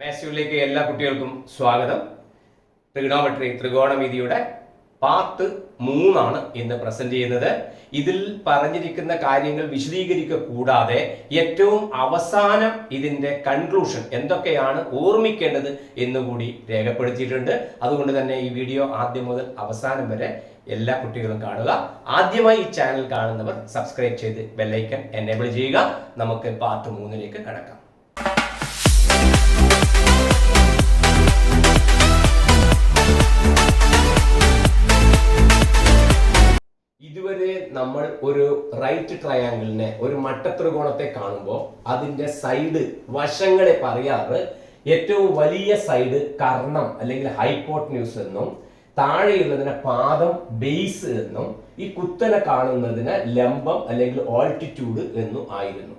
മാത്സിലേക്ക് എല്ലാ കുട്ടികൾക്കും സ്വാഗതം. ട്രിഗണോമെട്രി ത്രികോണമിതിയുടെ പാർട്ട് 3 ഇന്ന് പ്രസന്റ് ചെയ്യുന്നത്. ഇതിൽ പറഞ്ഞിരിക്കുന്ന കാര്യങ്ങൾ വിശദീകരിക്കുക കൂടാതെ ഏറ്റവും അവസാനം ഇതിന്റെ കൺക്ലൂഷൻ എന്തൊക്കെയാണ് ഓർമ്മിക്കേണ്ടത് എന്നുകൂടി രേഖപ്പെടുത്തിയിട്ടുണ്ട്. അതുകൊണ്ട് തന്നെ ഈ വീഡിയോ ആദ്യം മുതൽ അവസാനം വരെ എല്ലാ കുട്ടികളും കാണുക. ആദ്യമായി ഈ ചാനൽ കാണുന്നവർ സബ്സ്ക്രൈബ് ചെയ്ത് ബെല്ലൈക്കൺ എനേബിൾ ചെയ്യുക. നമുക്ക് പാർട്ട് 3 കടക്കാം. ഇതുവരെ നമ്മൾ ഒരു റൈറ്റ് ട്രയാങ്കിളിനെ, ഒരു മട്ടത്രികോണത്തെ കാണുമ്പോൾ അതിന്റെ സൈഡ് വശങ്ങളെ പറയാറ് ഏറ്റവും വലിയ സൈഡ് കർണം അല്ലെങ്കിൽ ഹൈപ്പോട്ടന്യൂസ് എന്നും, താഴെയുള്ളതിനെ പാദം ബേസ് എന്നും, ഈ കുത്തനെ കാണുന്നതിന് ലംബം അല്ലെങ്കിൽ ഓൾട്ടിറ്റ്യൂഡ് എന്നും ആയിരുന്നു.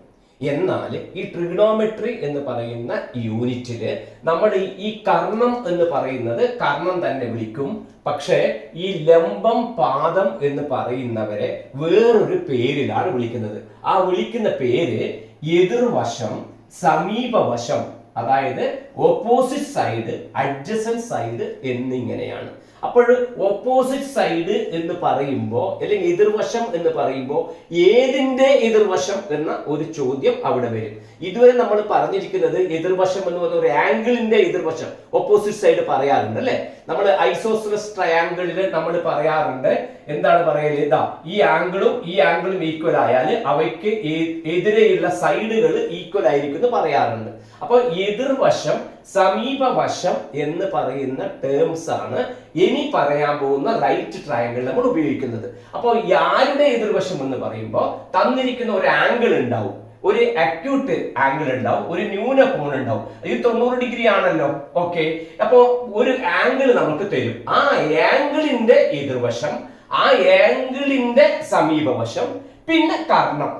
എന്നാൽ ഈ ട്രിഗണോമെട്രി എന്ന് പറയുന്ന യൂണിറ്റില് നമ്മൾ ഈ കർണം എന്ന് പറയുന്നത് കർണം തന്നെ വിളിക്കും. പക്ഷേ ഈ ലംബം പാദം എന്ന് പറയുന്നവരെ വേറൊരു പേരിലാണ് വിളിക്കുന്നത്. ആ വിളിക്കുന്ന പേര് എതിർവശം, സമീപവശം, അതായത് ഓപ്പോസിറ്റ് സൈഡ്, അഡ്ജസന്റ് സൈഡ് എന്നിങ്ങനെയാണ്. അപ്പോൾ ഓപ്പോസിറ്റ് സൈഡ് എന്ന് പറയുമ്പോൾ അല്ലെങ്കിൽ എതിർവശം എന്ന് പറയുമ്പോൾ ഏതിന്റെ എതിർവശം എന്ന ഒരു ചോദ്യം അവിടെ വരും. ഇതുവരെ നമ്മൾ പറഞ്ഞിരിക്കുന്നത് എതിർവശം എന്ന് പറഞ്ഞ ഒരു ആംഗിളിന്റെ എതിർവശം ഓപ്പോസിറ്റ് സൈഡ് പറയാറുണ്ട് അല്ലെ. നമ്മൾ ഐസോസെലസ് ട്രയാങ്കിളിൽ നമ്മൾ പറയാറുണ്ട്, എന്താണ് പറയല്, ഇതാ ഈ ആംഗിളും ഈക്വൽ ആയാൽ അവയ്ക്ക് എതിരെയുള്ള സൈഡുകൾ ഈക്വൽ ആയിരിക്കും എന്ന് പറയാറുണ്ട്. അപ്പോൾ എതിർവശം, സമീപവശം എന്ന് പറയുന്ന ടേംസ് ആണ് ഇനി പറയാൻ പോകുന്ന റൈറ്റ് ട്രയാങ്കിൾ നമ്മൾ ഉപയോഗിക്കുന്നത്. അപ്പോൾ ആരുടെ എതിർവശം എന്ന് പറയുമ്പോൾ തന്നിരിക്കുന്ന ഒരു ആംഗിൾ ഉണ്ടാവും, ഒരു അക്യൂട്ട് ആംഗിൾ ഉണ്ടാവും, ഒരു ന്യൂനകോൺ ഉണ്ടാവും. ഇത് 90 ഡിഗ്രി ആണല്ലോ. ഓക്കെ, അപ്പോ ഒരു ആംഗിൾ നമുക്ക് തരും. ആ ആംഗിളിന്റെ എതിർവശം, ആ ആംഗിളിന്റെ സമീപവശം, പിന്നെ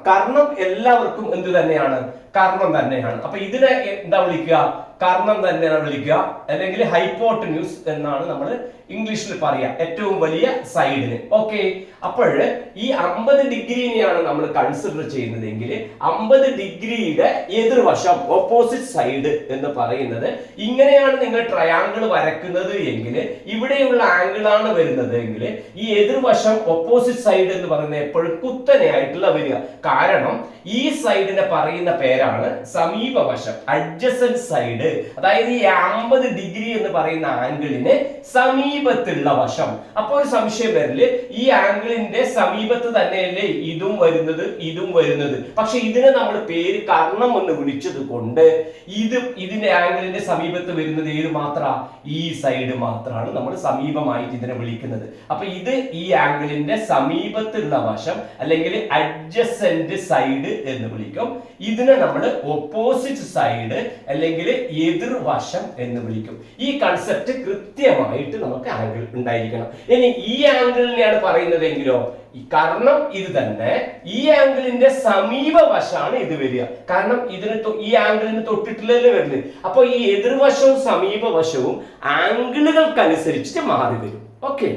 കർണം എല്ലാവർക്കും എന്ത് തന്നെയാണ്? കർണം തന്നെയാണ്. അപ്പൊ ഇതിനെ എന്താ വിളിക്കുക? കർണം തന്നെയാണ് വിളിക്കുക, അല്ലെങ്കിൽ ഹൈപ്പോട്ടന്യൂസ് എന്നാണ് നമ്മൾ ഇംഗ്ലീഷിൽ പറയുക, ഏറ്റവും വലിയ സൈഡിന്. ഓക്കെ, അപ്പോൾ ഈ 50 ഡിഗ്രിനെയാണ് നമ്മൾ കൺസിഡർ ചെയ്യുന്നതെങ്കിൽ 50 ഡിഗ്രിയുടെ എതിർവശം, ഓപ്പോസിറ്റ് സൈഡ് എന്ന് പറയുന്നത് ഇങ്ങനെയാണ്. നിങ്ങൾ ട്രയാങ്കിൾ വരക്കുന്നത് എങ്കിൽ ഇവിടെയുള്ള ആംഗിൾ ആണ് വരുന്നത് എങ്കിൽ ഈ എതിർവശം, ഓപ്പോസിറ്റ് സൈഡ് എന്ന് പറയുന്നത് എപ്പോഴും കുത്തനെയായിട്ടുള്ള വരിക. കാരണം ഈ സൈഡിനെ പറയുന്ന പേരാണ് സമീപവശം, അഡ്ജസന്റ് സൈഡ്. അതായത് ഈ 50 ഡിഗ്രി എന്ന് പറയുന്ന ആംഗിളിന് സമീപത്തുള്ള വശം. അപ്പോൾ ഒരു സംശയം വരില്ലേ, ഈ ആംഗിളിന്റെ സമീപത്ത് തന്നെയല്ലേ ഇതും വരുന്നത്. പക്ഷെ ഇതിനെ നമ്മൾ പേര് കർണം എന്ന് വിളിച്ചത് കൊണ്ട് ഇതിന്റെ ആംഗിളിന്റെ സമീപത്ത് വരുന്നത് ഏത് മാത്ര? ഈ സൈഡ് മാത്രമാണ് നമ്മൾ സമീപമായിട്ട് ഇതിനെ വിളിക്കുന്നത്. അപ്പൊ ഇത് ഈ ആംഗിളിന്റെ സമീപത്തുള്ള വശം അല്ലെങ്കിൽ അഡ്ജസന്റ് സൈഡ് എന്ന് വിളിക്കും. ഇതിനെ നമ്മൾ ഓപ്പോസിറ്റ് സൈഡ് അല്ലെങ്കിൽ എതിർവശം എന്ന് വിളിക്കും. ഈ കൺസെപ്റ്റ് കൃത്യമായിട്ട് നമുക്ക് ആംഗിൾ ഉണ്ടായിരിക്കണം. ഇനി ഈ ആംഗിളിനെയാണ് പറയുന്നതെങ്കിലോ ഈ കർണം ഇത് തന്നെ, ഈ ആംഗിളിന്റെ സമീപവശമാണ് ഇത് വരിക. കാരണം ഈ ആംഗിളിന് തൊട്ടിട്ടില്ലല്ലോ വരുന്നത്. അപ്പൊ ഈ എതിർവശവും സമീപവശവും ആംഗിളുകൾക്കനുസരിച്ച് മാറി വരും. Okay,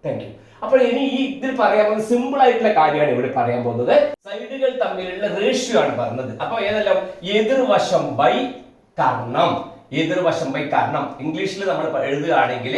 thank you. അപ്പോൾ ഇനി ഈ ഇതിൽ പറയാൻ പോകുന്നത് സിമ്പിൾ ആയിട്ടുള്ള കാര്യമാണ് ഇവിടെ പറയാൻ പോകുന്നത്. സൈഡുകൾ തമ്മിലുള്ള റേഷ്യോ ആണ് പറഞ്ഞത്. അപ്പൊ ഏതെല്ലാം? എതിർവശം ബൈ കർണം. എതിർവശം ബൈ കർണം ഇംഗ്ലീഷിൽ നമ്മൾ എഴുതുകയാണെങ്കിൽ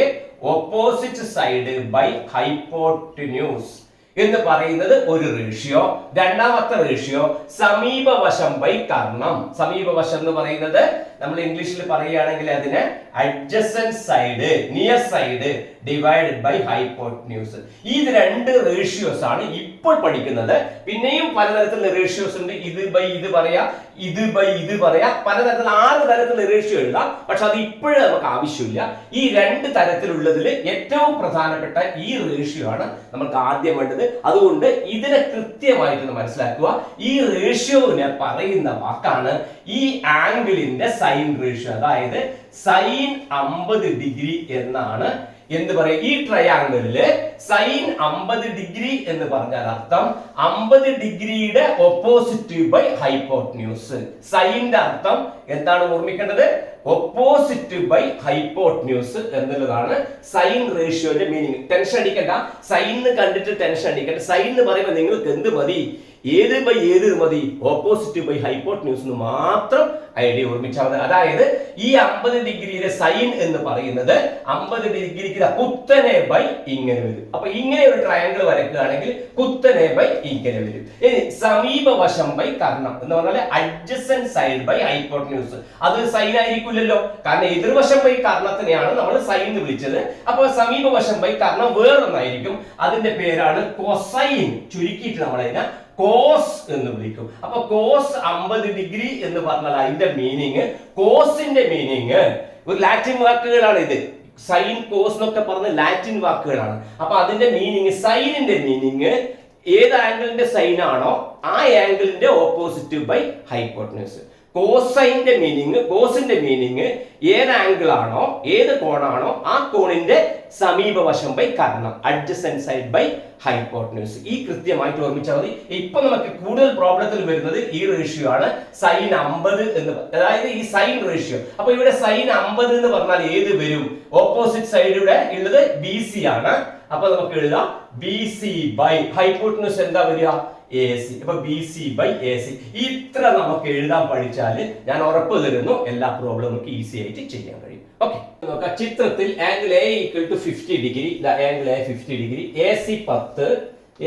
ഓപ്പോസിറ്റ് സൈഡ് ബൈ ഹൈപ്പോട്ടന്യൂസ് എന്ന് പറയുന്നത് ഒരു റേഷ്യോ. രണ്ടാമത്തെ റേഷ്യോ സമീപവശം ബൈ കർണം. സമീപവശം എന്ന് പറയുന്നത് നമ്മൾ ഇംഗ്ലീഷിൽ പറയുകയാണെങ്കിൽ അതിനെ adjacent side, near side divided by hypotenuse. ഈ രണ്ട് റേഷ്യോസ് ആണ് ഇപ്പോൾ പഠിക്കുന്നത്. പിന്നെയും പലതരത്തിലുള്ള റേഷ്യോസ് ഉണ്ട്. ഇത് ബൈ ഇത് പറയാ, ഇത് ബൈ ഇത് പറയാ, പലതരത്തിൽ 6 തരത്തിലുള്ള റേഷ്യോ എഴുതാം. പക്ഷെ അത് ഇപ്പോഴും നമുക്ക് ആവശ്യമില്ല. ഈ 2 തരത്തിലുള്ളതിൽ ഏറ്റവും പ്രധാനപ്പെട്ട ഈ റേഷ്യോ ആണ് നമുക്ക് ആദ്യം വേണ്ടത്. അതുകൊണ്ട് ഇതിനെ കൃത്യമായിട്ട് മനസ്സിലാക്കുക. ഈ റേഷ്യോവിനെ പറയുന്ന വാക്കാണ് ഈ ആംഗിളിന്റെ സൈൻ റേഷ്യോ. അതായത് സൈൻ 50 ഡിഗ്രി എന്നാണ് എന്ത് പറയും? ഈ ട്രയാങ്കിളില് സൈൻ 50 ഡിഗ്രി എന്ന് പറഞ്ഞാൽ അർത്ഥം 50 ഡിഗ്രിയുടെ ഓപ്പോസിറ്റ് ബൈ ഹൈപ്പോട്ടന്യൂസ്. സൈന്റെ അർത്ഥം എന്താണ് ഓർമ്മിക്കേണ്ടത്? ഓപ്പോസിറ്റ് ബൈ ഹൈപ്പോട്ടന്യൂസ് എന്നുള്ളതാണ് സൈൻ റേഷ്യോന്റെ മീനിങ്. ടെൻഷൻ അടിക്കണ്ട, സൈൻ കണ്ടിട്ട് ടെൻഷൻ അടിക്കണ്ട. സൈൻ എന്ന് പറയുമ്പോൾ നിങ്ങൾക്ക് എന്ത് മതി? ഏത് ബൈ ഏത് മതി, ഓപ്പോസിറ്റ് ബൈ ഹൈപ്പോട്ടന്യൂസ് എന്ന് മാത്രം ഐഡിയ ഓർമ്മിച്ചാൽ മതി. അതായത് ഈ 50 ഡിഗ്രിയിലെ സൈൻ എന്ന് പറയുന്നത് 50 ഡിഗ്രിക്ക് കുത്തനെ ബൈ ഇങ്ങനെ വരും. അപ്പൊ ഇങ്ങനെ ഒരു ട്രയാങ്കിൾ വരയ്ക്കുകയാണെങ്കിൽ കുത്തനെ ബൈ ഇങ്ങനെ വരും. ഇനി സമീപവശം ബൈ കർണം എന്ന് പറഞ്ഞാൽ അഡ്ജസന്റ് സൈഡ് ബൈ ഹൈപ്പോട്ടന്യൂസ്. അത് സൈൻ ആയിരിക്കില്ലല്ലോ, കാരണം എതിർവശം ബൈ കർണത്തിനെയാണ് നമ്മൾ സൈൻ എന്ന് വിളിച്ചത്. അപ്പൊ സമീപവശം ബൈ കർണം വേറൊന്നായിരിക്കും. അതിന്റെ പേരാണ് കൊസൈൻ. ചുരുക്കിയിട്ട് നമ്മൾ അതിനെ കോസ് എന്ന് വിളിക്കും. അപ്പൊ കോസ് 50 ഡിഗ്രി എന്ന് പറഞ്ഞാൽ അതിന്റെ മീനിങ്, കോസിന്റെ മീനിങ് ഒരു ലാറ്റിൻ വാക്കുകളാണ് ഇത്. സൈൻ കോസ് എന്നൊക്കെ പറഞ്ഞ ലാറ്റിൻ വാക്കുകളാണ്. അപ്പൊ അതിന്റെ മീനിങ്, സൈനിന്റെ മീനിങ് ഏത് ആംഗിളിന്റെ സൈൻ ആണോ ആ ആംഗിളിന്റെ ഓപ്പോസിറ്റ് ബൈ ഹൈപ്പോട്ടന്യൂസ്. കോസൈന്റെ മീനിങ്, കോസിന്റെ മീനിങ് ഏത് ആംഗിൾ ആണോ ഏത് കോണാണോ ആ കോണിന്റെ സമീപവശം ബൈ കർണം, അഡ്ജസന്റ് സൈഡ് ബൈ ഹൈപ്പോട്ടന്യൂസ്. ഈ കൃത്യമായിട്ട് ഓർമ്മിച്ചാൽ മതി. ഇപ്പൊ നമുക്ക് കൂടുതൽ പ്രോബ്ലത്തിൽ വരുന്നത് ഈ റേഷ്യോ ആണ്, സൈൻ 50 എന്ന്, അതായത് ഈ സൈൻ റേഷ്യോ. അപ്പൊ ഇവിടെ സൈൻ 50 എന്ന് പറഞ്ഞാൽ ഏത് വരും, ഓപ്പോസിറ്റ് സൈഡിലൂടെ ഉള്ളത് BC ആണ്. അപ്പൊ നമുക്ക് എഴുതാം BC ബൈ ഹൈപ്പോട്ടന്യൂസ് എന്താ വരിക, AC. അപ്പൊ BC ബൈ AC. ഇത്ര നമുക്ക് എഴുതാൻ പഠിച്ചാൽ ഞാൻ ഉറപ്പ് തരുന്നു എല്ലാ പ്രോബ്ലം നമുക്ക് ഈസി ആയിട്ട് ചെയ്യാൻ കഴിയും. ഓക്കെ, നോക്കാം ചിത്രത്തിൽ angle A equal to 50 degree, angle A 50 degree, AC 10,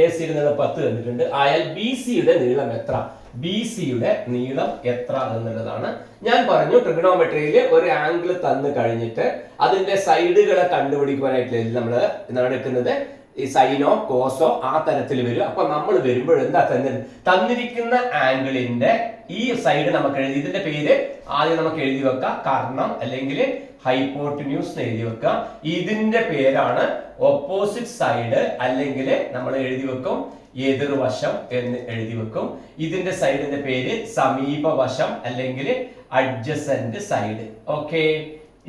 AC യുടെ നീളം 10 തന്നിട്ടുണ്ട്. ആയാൽ BC യുടെ നീളം എത്ര, BC യുടെ നീളം എത്ര എന്നുള്ളതാണ്. ഞാൻ പറഞ്ഞു ട്രിഗണോമെട്രിയിൽ ഒരു ആംഗിൾ തന്നു കഴിഞ്ഞിട്ട് അതിന്റെ സൈഡുകളെ കണ്ടുപിടിക്കുവാനായിട്ട് നമ്മൾ നടക്കുന്നത് ഈ സൈനോ കോസോ ആ തരത്തിൽ വരും. അപ്പൊ നമ്മൾ വരുമ്പോൾ എന്താ തന്നിരിക്കുന്ന ആംഗിളിന്റെ ഈ സൈഡ് നമുക്ക് എഴുതി, ഇതിന്റെ പേര് ആദ്യം നമുക്ക് എഴുതി വെക്കാം, കർണം അല്ലെങ്കിൽ ഹൈപ്പോട്ടന്യൂസ് എന്ന് എഴുതി വെക്കാം. ഇതിന്റെ പേരാണ് ഓപ്പോസിറ്റ് സൈഡ്, അല്ലെങ്കിൽ നമ്മൾ എഴുതി വെക്കും എതിർവശം എന്ന് എഴുതി വെക്കും. ഇതിന്റെ സൈഡിന്റെ പേര് സമീപവശം അല്ലെങ്കിൽ അഡ്ജസന്റ് സൈഡ്. ഓക്കെ,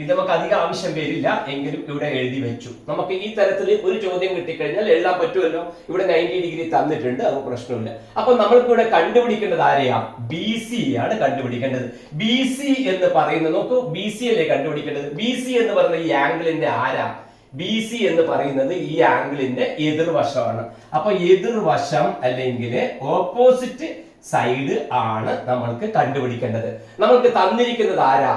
ഇത് നമുക്ക് അധികം ആവശ്യം വരില്ല, എങ്കിലും ഇവിടെ എഴുതി വെച്ചു. നമുക്ക് ഈ തരത്തിൽ ഒരു ചോദ്യം കിട്ടിക്കഴിഞ്ഞാൽ എഴുതാൻ പറ്റുമല്ലോ. ഇവിടെ 90 ഡിഗ്രി തന്നിട്ടുണ്ട്, അത് പ്രശ്നമില്ല. അപ്പൊ നമ്മൾക്ക് ഇവിടെ കണ്ടുപിടിക്കേണ്ടത് ആരെയാ, BC ആണ് കണ്ടുപിടിക്കേണ്ടത്. BC എന്ന് പറയുന്നത്, നോക്കൂ, BC അല്ലേ കണ്ടുപിടിക്കേണ്ടത്. BC എന്ന് പറയുന്ന ഈ ആംഗിളിന്റെ ആരാ, BC എന്ന് പറയുന്നത് ഈ ആംഗിളിന്റെ എതിർവശമാണ്. അപ്പൊ എതിർവശം അല്ലെങ്കിൽ ഓപ്പോസിറ്റ് സൈഡ് ആണ് നമ്മൾക്ക് കണ്ടുപിടിക്കേണ്ടത്. നമ്മൾക്ക് തന്നിരിക്കുന്നത് ആരാ,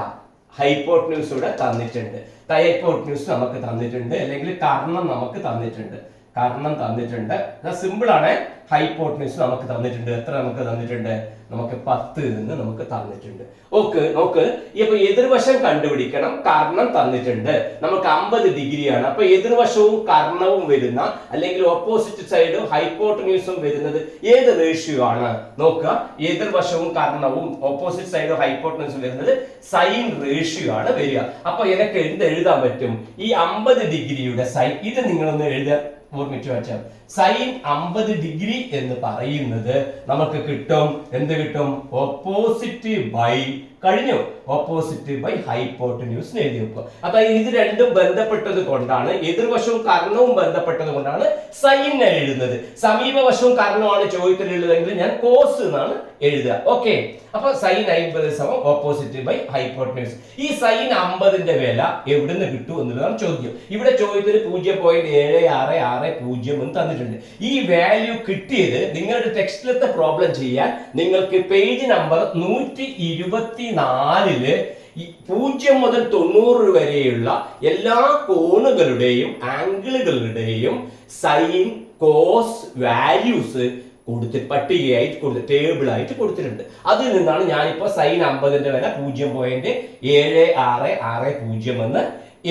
ഹൈപ്പോട്ടന്യൂസ് ഇവിടെ തന്നിട്ടുണ്ട്, ഹൈപ്പോട്ടന്യൂസ് നമുക്ക് തന്നിട്ടുണ്ട്, അല്ലെങ്കിൽ കർണം നമുക്ക് തന്നിട്ടുണ്ട്, കർണം തന്നിട്ടുണ്ട്. സിമ്പിൾ ആണ്. ഹൈപ്പോട്ടന്യൂസ് നമുക്ക് തന്നിട്ടുണ്ട്. എത്ര നമുക്ക് തന്നിട്ടുണ്ട്, നമുക്ക് 10 നിന്ന് നമുക്ക് തന്നിട്ടുണ്ട്. ഓക്കെ, നോക്ക്, ഇപ്പൊ എതിർവശം കണ്ടുപിടിക്കണം, കർണം തന്നിട്ടുണ്ട്, നമുക്ക് 50 ഡിഗ്രിയാണ്. അപ്പൊ എതിർവശവും കർണവും വരുന്ന, അല്ലെങ്കിൽ ഓപ്പോസിറ്റ് സൈഡും ഹൈപ്പോട്ടന്യൂസും വരുന്നത് ഏത് റേഷ്യോ ആണ് നോക്കുക. എതിർവശവും കർണവും ഓപ്പോസിറ്റ് സൈഡും ഹൈപ്പോട്ടന്യൂസും വരുന്നത് സൈൻ റേഷ്യോ ആണ് വരിക. അപ്പൊ എനിക്ക് എന്ത് എഴുതാൻ പറ്റും, ഈ 50 ഡിഗ്രിയുടെ സൈൻ, ഇത് നിങ്ങളൊന്ന് എഴുതാൻ ഓർമ്മിച്ചു വെച്ചാൽ സൈൻ 50 ഡിഗ്രി എന്ന് പറയുന്നത് നമുക്ക് കിട്ടും, എന്ത് കിട്ടും, ഓപ്പോസിറ്റ് ബൈ, കഴിഞ്ഞു, ഓപ്പോസിറ്റ് ബൈ ഹൈപ്പോട്ടന്യൂസ് എഴുതി വെക്കുക. അതായത് ഇത് രണ്ടും ബന്ധപ്പെട്ടത് കൊണ്ടാണ്, എതിർവശവും കർണവും ബന്ധപ്പെട്ടത് കൊണ്ടാണ് സൈൻ എഴുതുന്നത്. സമീപവശവും കർണവുമാണ് ചോദ്യത്തിലുള്ളതെങ്കിൽ ഞാൻ കോസ് എന്നാണ് എഴുതുക. ഓക്കെ, അപ്പൊ സൈൻ 50 സമം ഓപ്പോസിറ്റ് ബൈ ഹൈപ്പോട്ടന്യൂസ്. ഈ സൈൻ 50ന്റെ വില എവിടുന്ന് കിട്ടും എന്നുള്ളതാണ് ചോദ്യം. ഇവിടെ ചോദ്യത്തിൽ 0.7660 എന്ന് തന്നിട്ടുണ്ട്. ഈ വാല്യൂ കിട്ടിയത് നിങ്ങളുടെ ടെക്സ്റ്റിലത്തെ പ്രോബ്ലം ചെയ്യാൻ നിങ്ങൾക്ക് പേജ് നമ്പർ 124 0 മുതൽ 90 വരെയുള്ള എല്ലാ കോണുകളുടെയും ആംഗിളുകളുടെയും സൈൻ കോസ് വാല്യൂസ് കൊടുത്തിട്ട് പട്ടികയായിട്ട് ടേബിൾ ആയിട്ട് കൊടുത്തിട്ടുണ്ട്. അതിൽ നിന്നാണ് ഞാനിപ്പോ സൈൻ 50ന്റെ വില 0.7660 എന്ന്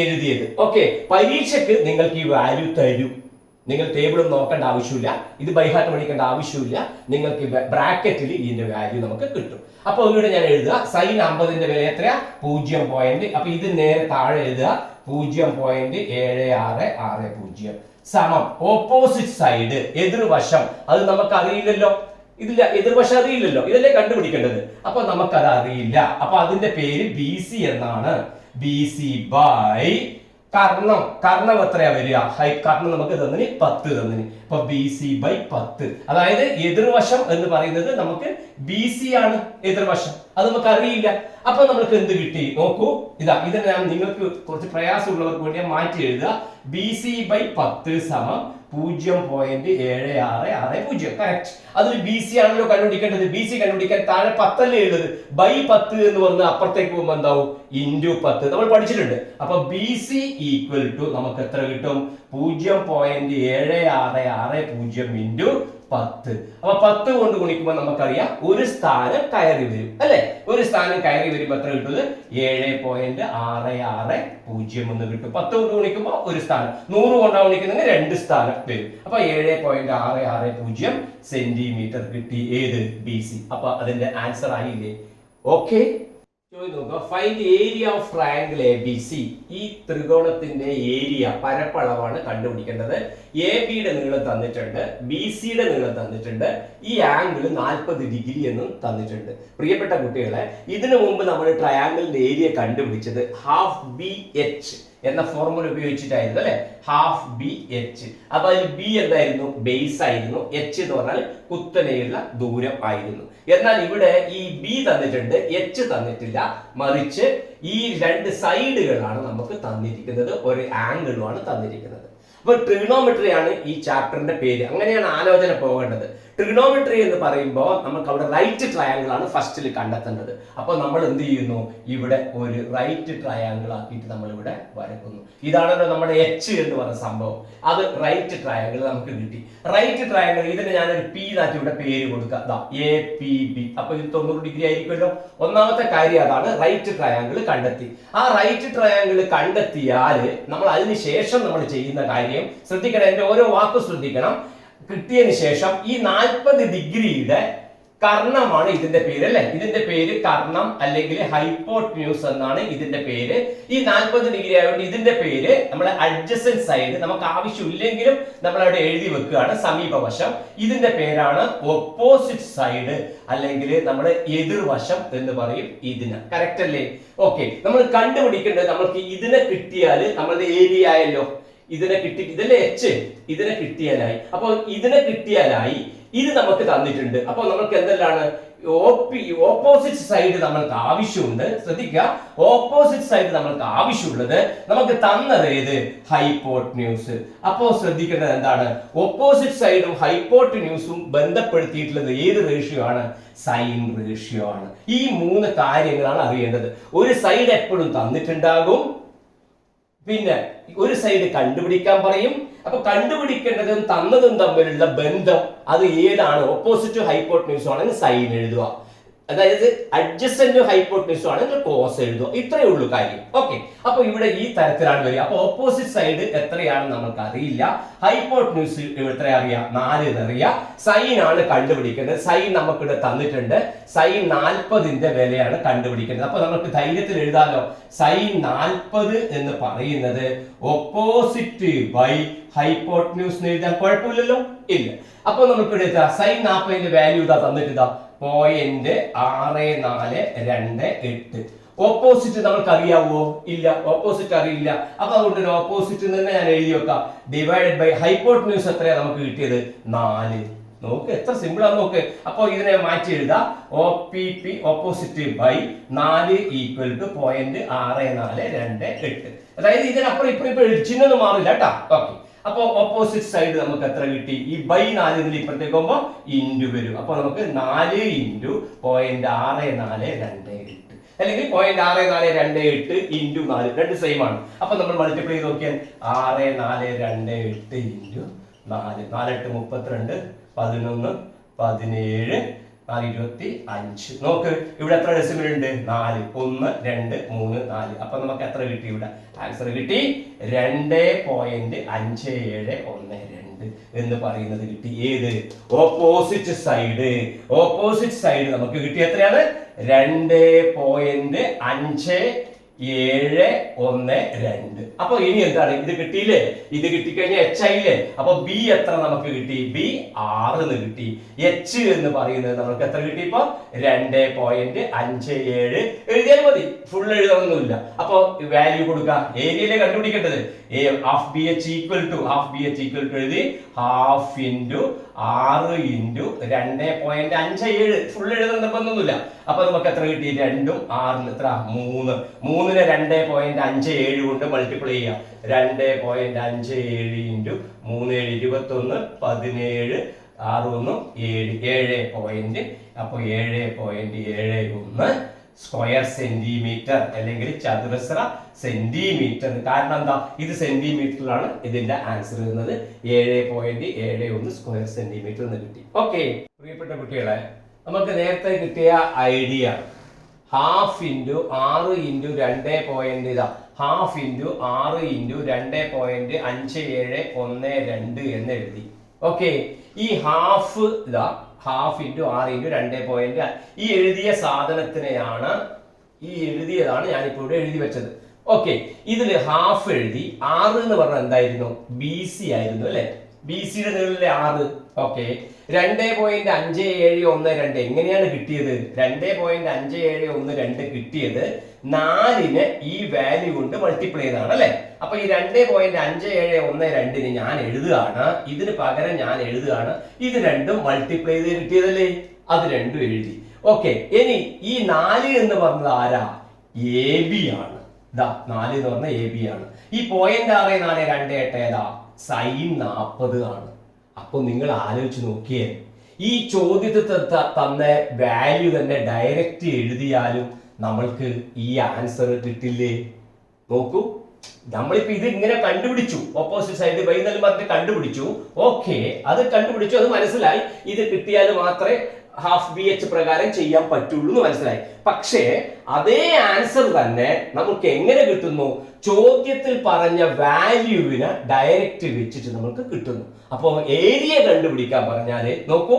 എഴുതിയത്. ഓക്കെ, പരീക്ഷയ്ക്ക് നിങ്ങൾക്ക് ഈ വാല്യൂ തരും. നിങ്ങൾ ടേബിൾ നോക്കേണ്ട ആവശ്യമില്ല, ഇത് ബൈഹാർട്ട് പഠിക്കേണ്ട ആവശ്യമില്ല. നിങ്ങൾക്ക് ബ്രാക്കറ്റിൽ ഇതിന്റെ വാല്യൂ നമുക്ക് കിട്ടും. അപ്പൊ ഇവിടെ ഞാൻ എഴുതുക, സൈൻ 50ന്റെ വില എത്രയാ, 0. അപ്പൊ ഇത് നേരെ താഴെ എഴുതുക, 0.7660 സമം ഓപ്പോസിറ്റ് സൈഡ്, എതിർവശം. അത് നമുക്ക് അറിയില്ലല്ലോ, ഇതില്ല, എതിർവശം അറിയില്ലല്ലോ, ഇതല്ലേ കണ്ടുപിടിക്കേണ്ടത്. അപ്പൊ നമുക്കത് അറിയില്ല. അപ്പൊ അതിന്റെ പേര് BC എന്നാണ്. BC by Karnam. കർണം എത്രയാ വരിക, കർണം നമുക്ക് തന്നിന് 10 തന്നിന്. അപ്പൊ ബി സി ബൈ 10. അതായത് എതിർവശം എന്ന് പറയുന്നത് നമുക്ക് ബി സി ആണ് എതിർവശം, അത് നമുക്ക് അറിയില്ല. അപ്പൊ നമ്മൾക്ക് എന്ത് കിട്ടി നോക്കൂ, ഇതിനെ ഞാൻ നിങ്ങൾക്ക് കുറച്ച് പ്രയാസമുള്ളവർക്ക് വേണ്ടി മാറ്റി എഴുതുക. ബി സി ബൈ 10 സമം 0.7660. കറക്റ്റ്. അതിൽ ബി സി ആണല്ലോ കണ്ടുപിടിക്കേണ്ടത്. ബി സി കണ്ടുപിടിക്കാൻ താഴെ 10 അല്ലേ എഴുതുന്നത്. ബൈ 10 എന്ന് പറഞ്ഞ് അപ്പുറത്തേക്ക് പോകുമ്പോൾ എന്താവും, ഇൻറ്റു 10 നമ്മൾ പഠിച്ചിട്ടുണ്ട്. അപ്പൊ ബി സി ഈക്വൽ ടു നമുക്ക് എത്ര കിട്ടും, 0.7660 ഇൻറ്റു 10. അപ്പൊ 10 കൊണ്ട് ഗുണിക്കുമ്പോൾ നമുക്കറിയാം ഒരു സ്ഥാനം കയറി വരും അല്ലെ. ഒരു സ്ഥാനം കയറി വരുമ്പോൾ എത്ര കിട്ടുന്നത്, 7.660 എന്ന് കിട്ടും. 10 കൊണ്ട് ഗുണിക്കുമ്പോൾ ഒരു സ്ഥാനം, 100 കൊണ്ടാണ് ഗുണിക്കുന്നെങ്കിൽ 2 സ്ഥാനം വരും. അപ്പൊ 7.660 സെന്റിമീറ്റർ കിട്ടി. ഏത്, ബി സി. അപ്പൊ അതിന്റെ ആൻസർ ആയില്ലേ? Okay, find area of triangle A B C. ഈ ത്രികോണത്തിന്റെ ഏരിയ പരപ്പളവാണ് കണ്ടുപിടിക്കേണ്ടത്. എ ബിയുടെ നീളം തന്നിട്ടുണ്ട്, ബി സിയുടെ നീളം തന്നിട്ടുണ്ട്, ഈ ആംഗിൾ 40 ഡിഗ്രി എന്നും തന്നിട്ടുണ്ട്. പ്രിയപ്പെട്ട കുട്ടികളെ, ഇതിനു മുമ്പ് നമ്മൾ ട്രയാങ്കിളിന്റെ ഏരിയ കണ്ടുപിടിച്ചത് ഹാഫ് ബി എച്ച് എന്ന ഫോർമുല ഉപയോഗിച്ചിട്ടായിരുന്നു അല്ലെ, ഹാഫ് ബി എച്ച്. അപ്പൊ അതിൽ ബി എന്തായിരുന്നു, ബേസ് ആയിരുന്നു. എച്ച് എന്ന് പറഞ്ഞാൽ കുത്തനെയുള്ള ദൂരം ആയിരുന്നു. എന്നാൽ ഇവിടെ ഈ ബി തന്നിട്ടുണ്ട്, എച്ച് തന്നിട്ടില്ല. മറിച്ച് ഈ 2 സൈഡുകളാണ് നമുക്ക് തന്നിരിക്കുന്നത്, ഒരു ആംഗിളുമാണ് തന്നിരിക്കുന്നത്. അപ്പൊ ട്രിഗണോമെട്രി ആണ് ഈ ചാപ്റ്ററിന്റെ പേര്. അങ്ങനെയാണ് ആലോചന പോകേണ്ടത്. ട്രിഗണോമെട്രി എന്ന് പറയുമ്പോൾ നമുക്ക് അവിടെ റൈറ്റ് ട്രയാങ്കിൾ ആണ് ഫസ്റ്റിൽ കണ്ടെത്തേണ്ടത്. അപ്പൊ നമ്മൾ എന്ത് ചെയ്യുന്നു, ഇവിടെ ഒരു റൈറ്റ് ട്രയാങ്കിൾ ആക്കിയിട്ട് നമ്മൾ ഇവിടെ വരക്കുന്നു. ഇതാണല്ലോ നമ്മുടെ എച്ച് എന്ന് പറയുന്ന സംഭവം. അത് റൈറ്റ് ട്രയാങ്കിൾ നമുക്ക് കിട്ടി. റൈറ്റ് ട്രയാങ്കിൾ ഇതിന് ഞാനൊരു പി നാട്ടി ഇവിടെ പേര് കൊടുക്കാം, എ പി ബി. അപ്പൊ ഇത് 90 ഡിഗ്രി ആയിരിക്കുമല്ലോ. ഒന്നാമത്തെ കാര്യം അതാണ്, റൈറ്റ് ട്രയാങ്കിൾ കണ്ടെത്തി. ആ റൈറ്റ് ട്രയാങ്കിൾ കണ്ടെത്തിയാൽ നമ്മൾ അതിന് ശേഷം നമ്മൾ ചെയ്യുന്ന കാര്യം ശ്രദ്ധിക്കണം, എന്റെ ഓരോ വാക്കും ശ്രദ്ധിക്കണം. കിട്ടിയതിന് ശേഷം ഈ 40 ഡിഗ്രിയുടെ കർണമാണ് ഇതിന്റെ പേര് അല്ലെ. ഇതിന്റെ പേര് കർണം അല്ലെങ്കിൽ ഹൈപ്പോട്ന്യൂസ് എന്നാണ് ഇതിന്റെ പേര്. ഈ 40 ഡിഗ്രി ആയതുകൊണ്ട് ഇതിന്റെ പേര് നമ്മുടെ അഡ്ജസന്റ് സൈഡ്. നമുക്ക് ആവശ്യമില്ലെങ്കിലും നമ്മൾ അവിടെ എഴുതി വെക്കുകയാണ്, സമീപവശം. ഇതിന്റെ പേരാണ് ഓപ്പോസിറ്റ് സൈഡ് അല്ലെങ്കിൽ നമ്മുടെ എതിർവശം എന്ന് പറയും ഇതിന്. കറക്റ്റ് അല്ലേ? ഓക്കെ, നമ്മൾ കണ്ടുപിടിക്കേണ്ടത്, നമ്മൾക്ക് ഇതിനെ കിട്ടിയാൽ നമ്മളുടെ ഏരിയ ആയല്ലോ. ഇതിനെ കിട്ടി, ഇതല്ലേ എച്ച്, ഇതിനെ കിട്ടിയാലായി. അപ്പൊ ഇതിനെ കിട്ടിയാലായി, ഇത് നമുക്ക് തന്നിട്ടുണ്ട്. അപ്പൊ നമുക്ക് എന്തെല്ലാണ്, ഓപ്പോസിറ്റ് സൈഡ് നമ്മൾക്ക് ആവശ്യമുണ്ട്. ശ്രദ്ധിക്കുക, ഓപ്പോസിറ്റ് സൈഡ് നമ്മൾക്ക് ആവശ്യമുള്ളത് നമുക്ക് തന്നത് ഏത്, ഹൈപ്പോട്ന്യൂസ്. അപ്പോ ശ്രദ്ധിക്കേണ്ടത് എന്താണ്, ഓപ്പോസിറ്റ് സൈഡും ഹൈപ്പോട്ന്യൂസും ബന്ധപ്പെടുത്തിയിട്ടുള്ളത് ഏത് റേഷ്യോ ആണ്, സൈൻ റേഷ്യോ ആണ്. ഈ 3 കാര്യങ്ങളാണ് അറിയേണ്ടത്. ഒരു സൈഡ് എപ്പോഴും തന്നിട്ടുണ്ടാകും, പിന്നെ ഒരു സൈഡ് കണ്ടുപിടിക്കാൻ പറയും. അപ്പൊ കണ്ടുപിടിക്കേണ്ടതും തന്നതും തമ്മിലുള്ള ബന്ധം അത് ഏതാണ്, ഓപ്പോസിറ്റ് ഹൈപ്പോട്ന്യൂസ് ആണെങ്കിൽ സൈൻ എഴുതുക, അതായത് അഡ്ജസന്റ് ഹൈപ്പോട്ന്യൂസ് ആണെങ്കിൽ കോസ് എഴുതുക. ഇത്രയേ ഉള്ളൂ കാര്യം. ഓക്കെ, അപ്പൊ ഇവിടെ ഈ തരത്തിലാണ് വരിക. അപ്പൊ ഓപ്പോസിറ്റ് സൈഡ് എത്രയാണെന്ന് നമുക്ക് അറിയില്ല, ഹൈപ്പോട്ന്യൂസ് എത്ര അറിയാം, 4 എന്നറിയാം. സൈൻ ആണ് കണ്ടുപിടിക്കേണ്ടത്. സൈൻ നമുക്കിവിടെ തന്നിട്ടുണ്ട്. സൈൻ 40ന്റെ വിലയാണ് കണ്ടുപിടിക്കേണ്ടത്. അപ്പൊ നമുക്ക് ധൈര്യത്തിൽ എഴുതാമല്ലോ, സൈൻ 40 എന്ന് പറയുന്നത് ഓപ്പോസിറ്റ് ബൈ ഹൈപ്പോട്ന്യൂസ് എഴുതാൻ കുഴപ്പമില്ലല്ലോ, ഇല്ല. അപ്പൊ നമുക്ക് ഇവിടെ സൈൻ 40ന്റെ വാല്യൂ ഇതാ തന്നിട്ട് 0.6428. ഓപ്പോസിറ്റ് നമുക്ക് അറിയാവോ, ഇല്ല, ഓപ്പോസിറ്റ് അറിയില്ല. അപ്പൊ അതുകൊണ്ട് ഓപ്പോസിറ്റ് തന്നെ ഞാൻ എഴുതി വെക്കാം, ഡിവൈഡഡ് ബൈ ഹൈപ്പോട്ന്യൂസ് എത്രയാ നമുക്ക് കിട്ടിയത്, 4. നോക്ക് എത്ര സിമ്പിൾ ആണ് നോക്ക്. അപ്പൊ ഇതിനെ മാറ്റി എഴുതാം, OPP opposite by 4 equal to 0.6428. അതായത് ഇതിനപ്പുറം ഇപ്പൊ ചിഹ്നം മാറില്ല കേട്ടോ. ഓക്കെ, അപ്പൊ ഓപ്പോസിറ്റ് സൈഡ് നമുക്ക് എത്ര കിട്ടി, ഈ ബൈ 4 ഇതിൽ ഇപ്പുറത്തേക്ക് പോകുമ്പോ ഇൻറ്റു വരും. അപ്പൊ നമുക്ക് 4 ഇൻറ്റു 0.6428 അല്ലെങ്കിൽ 0.6428 ഇൻറ്റു 4 രണ്ട് സെയിം ആണ്. അപ്പൊ നമ്മൾ മൾട്ടിപ്ലൈ ചെയ്ത് നോക്കിയാൽ 6428 ഇൻറ്റു 4, 4 8 32, 11 17, 425. നോക്ക് ഇവിടെ എത്ര ഡെസിമൽ ഉണ്ട്, 4, 1 2 3 4. അപ്പൊ നമുക്ക് എത്ര കിട്ടി, ഇവിടെ ആൻസർ കിട്ടി 2.5712 എന്ന് പറയുന്നത് കിട്ടി. ഏത്, ഓപ്പോസിറ്റ് സൈഡ്. ഓപ്പോസിറ്റ് സൈഡ് നമുക്ക് കിട്ടി എത്രയാണ്, 2.57 712. അപ്പൊ ഇനി എന്താണ് ഇത് കിട്ടിയില്ലേ? ഇത് കിട്ടിക്കഴിഞ്ഞാൽ എച്ച് ആയില്ലേ? അപ്പൊ ബി എത്ര നമുക്ക് കിട്ടി? ബി 6 എന്ന് കിട്ടി. എച്ച് എന്ന് പറയുന്നത് നമുക്ക് എത്ര കിട്ടി? ഇപ്പൊ 2.57 എഴുതിയാൽ മതി, ഫുൾ എഴുതണമെന്നില്ല. അപ്പൊ വാല്യൂ കൊടുക്കാം. ഏരിയയിലെ കണ്ടുപിടിക്കേണ്ടത് half b h equal to എഴുതി ഹാഫ് ഇൻറ്റു 6 ഇൻറ്റു 2.57 ഫുൾ എഴുതാൻ നിർബന്ധമൊന്നുമില്ല. അപ്പൊ നമുക്ക് എത്ര കിട്ടി? 2ഉം 6 എത്ര? 3. 3നെ 2.57 കൊണ്ട് മൾട്ടിപ്ലൈ ചെയ്യാം. 2.57 ഇൻറ്റു 3 21 17 6 1 7 7 അപ്പൊ 7.71 സ്ക്വയർ സെന്റിമീറ്റർ അല്ലെങ്കിൽ ചതുരശ്ര സെന്റിമീറ്റർ. കാരണം എന്താ? ഇത് സെന്റിമീറ്ററിലാണ് ഇതിന്റെ ആൻസർ വരുന്നത്. 7.71 സ്ക്വയർ സെന്റിമീറ്റർ എന്ന് കിട്ടി. ഓക്കെ പ്രിയപ്പെട്ട കുട്ടികളെ, നമുക്ക് നേരത്തെ കിട്ടിയ idea half into 6 into 2. Half into 6 into 2.5712 എന്ന് എഴുതി. ഓക്കെ, ഈ ഹാഫ് ഹാഫ് ഇൻറ്റു 6 ഇൻറ്റു 2. ഈ എഴുതിയ സാധനത്തിനെയാണ് എഴുതിയതാണ് ഞാനിപ്പോൾ ഇവിടെ എഴുതി വെച്ചത്. ഓക്കെ, ഇതില് ഹാഫ് എഴുതി. 6 എന്ന് പറഞ്ഞാൽ എന്തായിരുന്നു? ബി സി ആയിരുന്നു അല്ലെ? ബി സിയുടെ നീളിലെ 6. ഓക്കെ, 2.5712 എങ്ങനെയാണ് കിട്ടിയത്? 2.5712 കിട്ടിയത് 4നെ ഈ വാല്യൂ കൊണ്ട് മൾട്ടിപ്ലൈ ചെയ്താണ് അല്ലെ? അപ്പൊ ഈ 2.5712 ഞാൻ എഴുതുകയാണ്, ഇതിന് പകരം ഞാൻ എഴുതുകയാണ്. ഇത് രണ്ടും മൾട്ടിപ്ലൈ ചെയ്ത് കിട്ടിയതല്ലേ? അത് രണ്ടും എഴുതി. ഓക്കെ, ഇനി ഈ 4 എന്ന് പറഞ്ഞത് ആരാ? എ ബി ആണ്. 4 എന്ന് പറഞ്ഞ എ ബി ആണ്. ഈ 0.6428 ഏതാ? സൈൻ 40 ആണ്. അപ്പൊ നിങ്ങൾ ആലോചിച്ച് നോക്കിയേ, ഈ ചോദ്യത്തിൽ തന്ന വാല്യൂ തന്നെ ഡയറക്റ്റ് എഴുതിയാലും നമ്മൾക്ക് ഈ ആൻസർ കിട്ടില്ലേ? നോക്കൂ, നമ്മളിപ്പോ ഇത് ഇങ്ങനെ കണ്ടുപിടിച്ചു, ഓപ്പോസിറ്റ് സൈഡ് ബൈ എന്ന് പറഞ്ഞിട്ട് കണ്ടുപിടിച്ചു. ഓക്കെ, അത് കണ്ടുപിടിച്ചു, അത് മനസ്സിലായി. ഇത് കിട്ടിയാൽ മാത്രമേ ഹാഫ് ബി എച്ച് പ്രകാരം ചെയ്യാൻ പറ്റുള്ളൂ എന്ന് മനസ്സിലായി. പക്ഷേ അതേ ആൻസർ തന്നെ നമുക്ക് എങ്ങനെ കിട്ടുന്നു? ചോദ്യത്തിൽ പറഞ്ഞ വാല്യൂവിനെ ഡയറക്റ്റ് വെച്ചിട്ട് നമുക്ക് കിട്ടുന്നു. അപ്പോ ഏരിയ കണ്ടുപിടിക്കാൻ പറഞ്ഞാല് നോക്കൂ,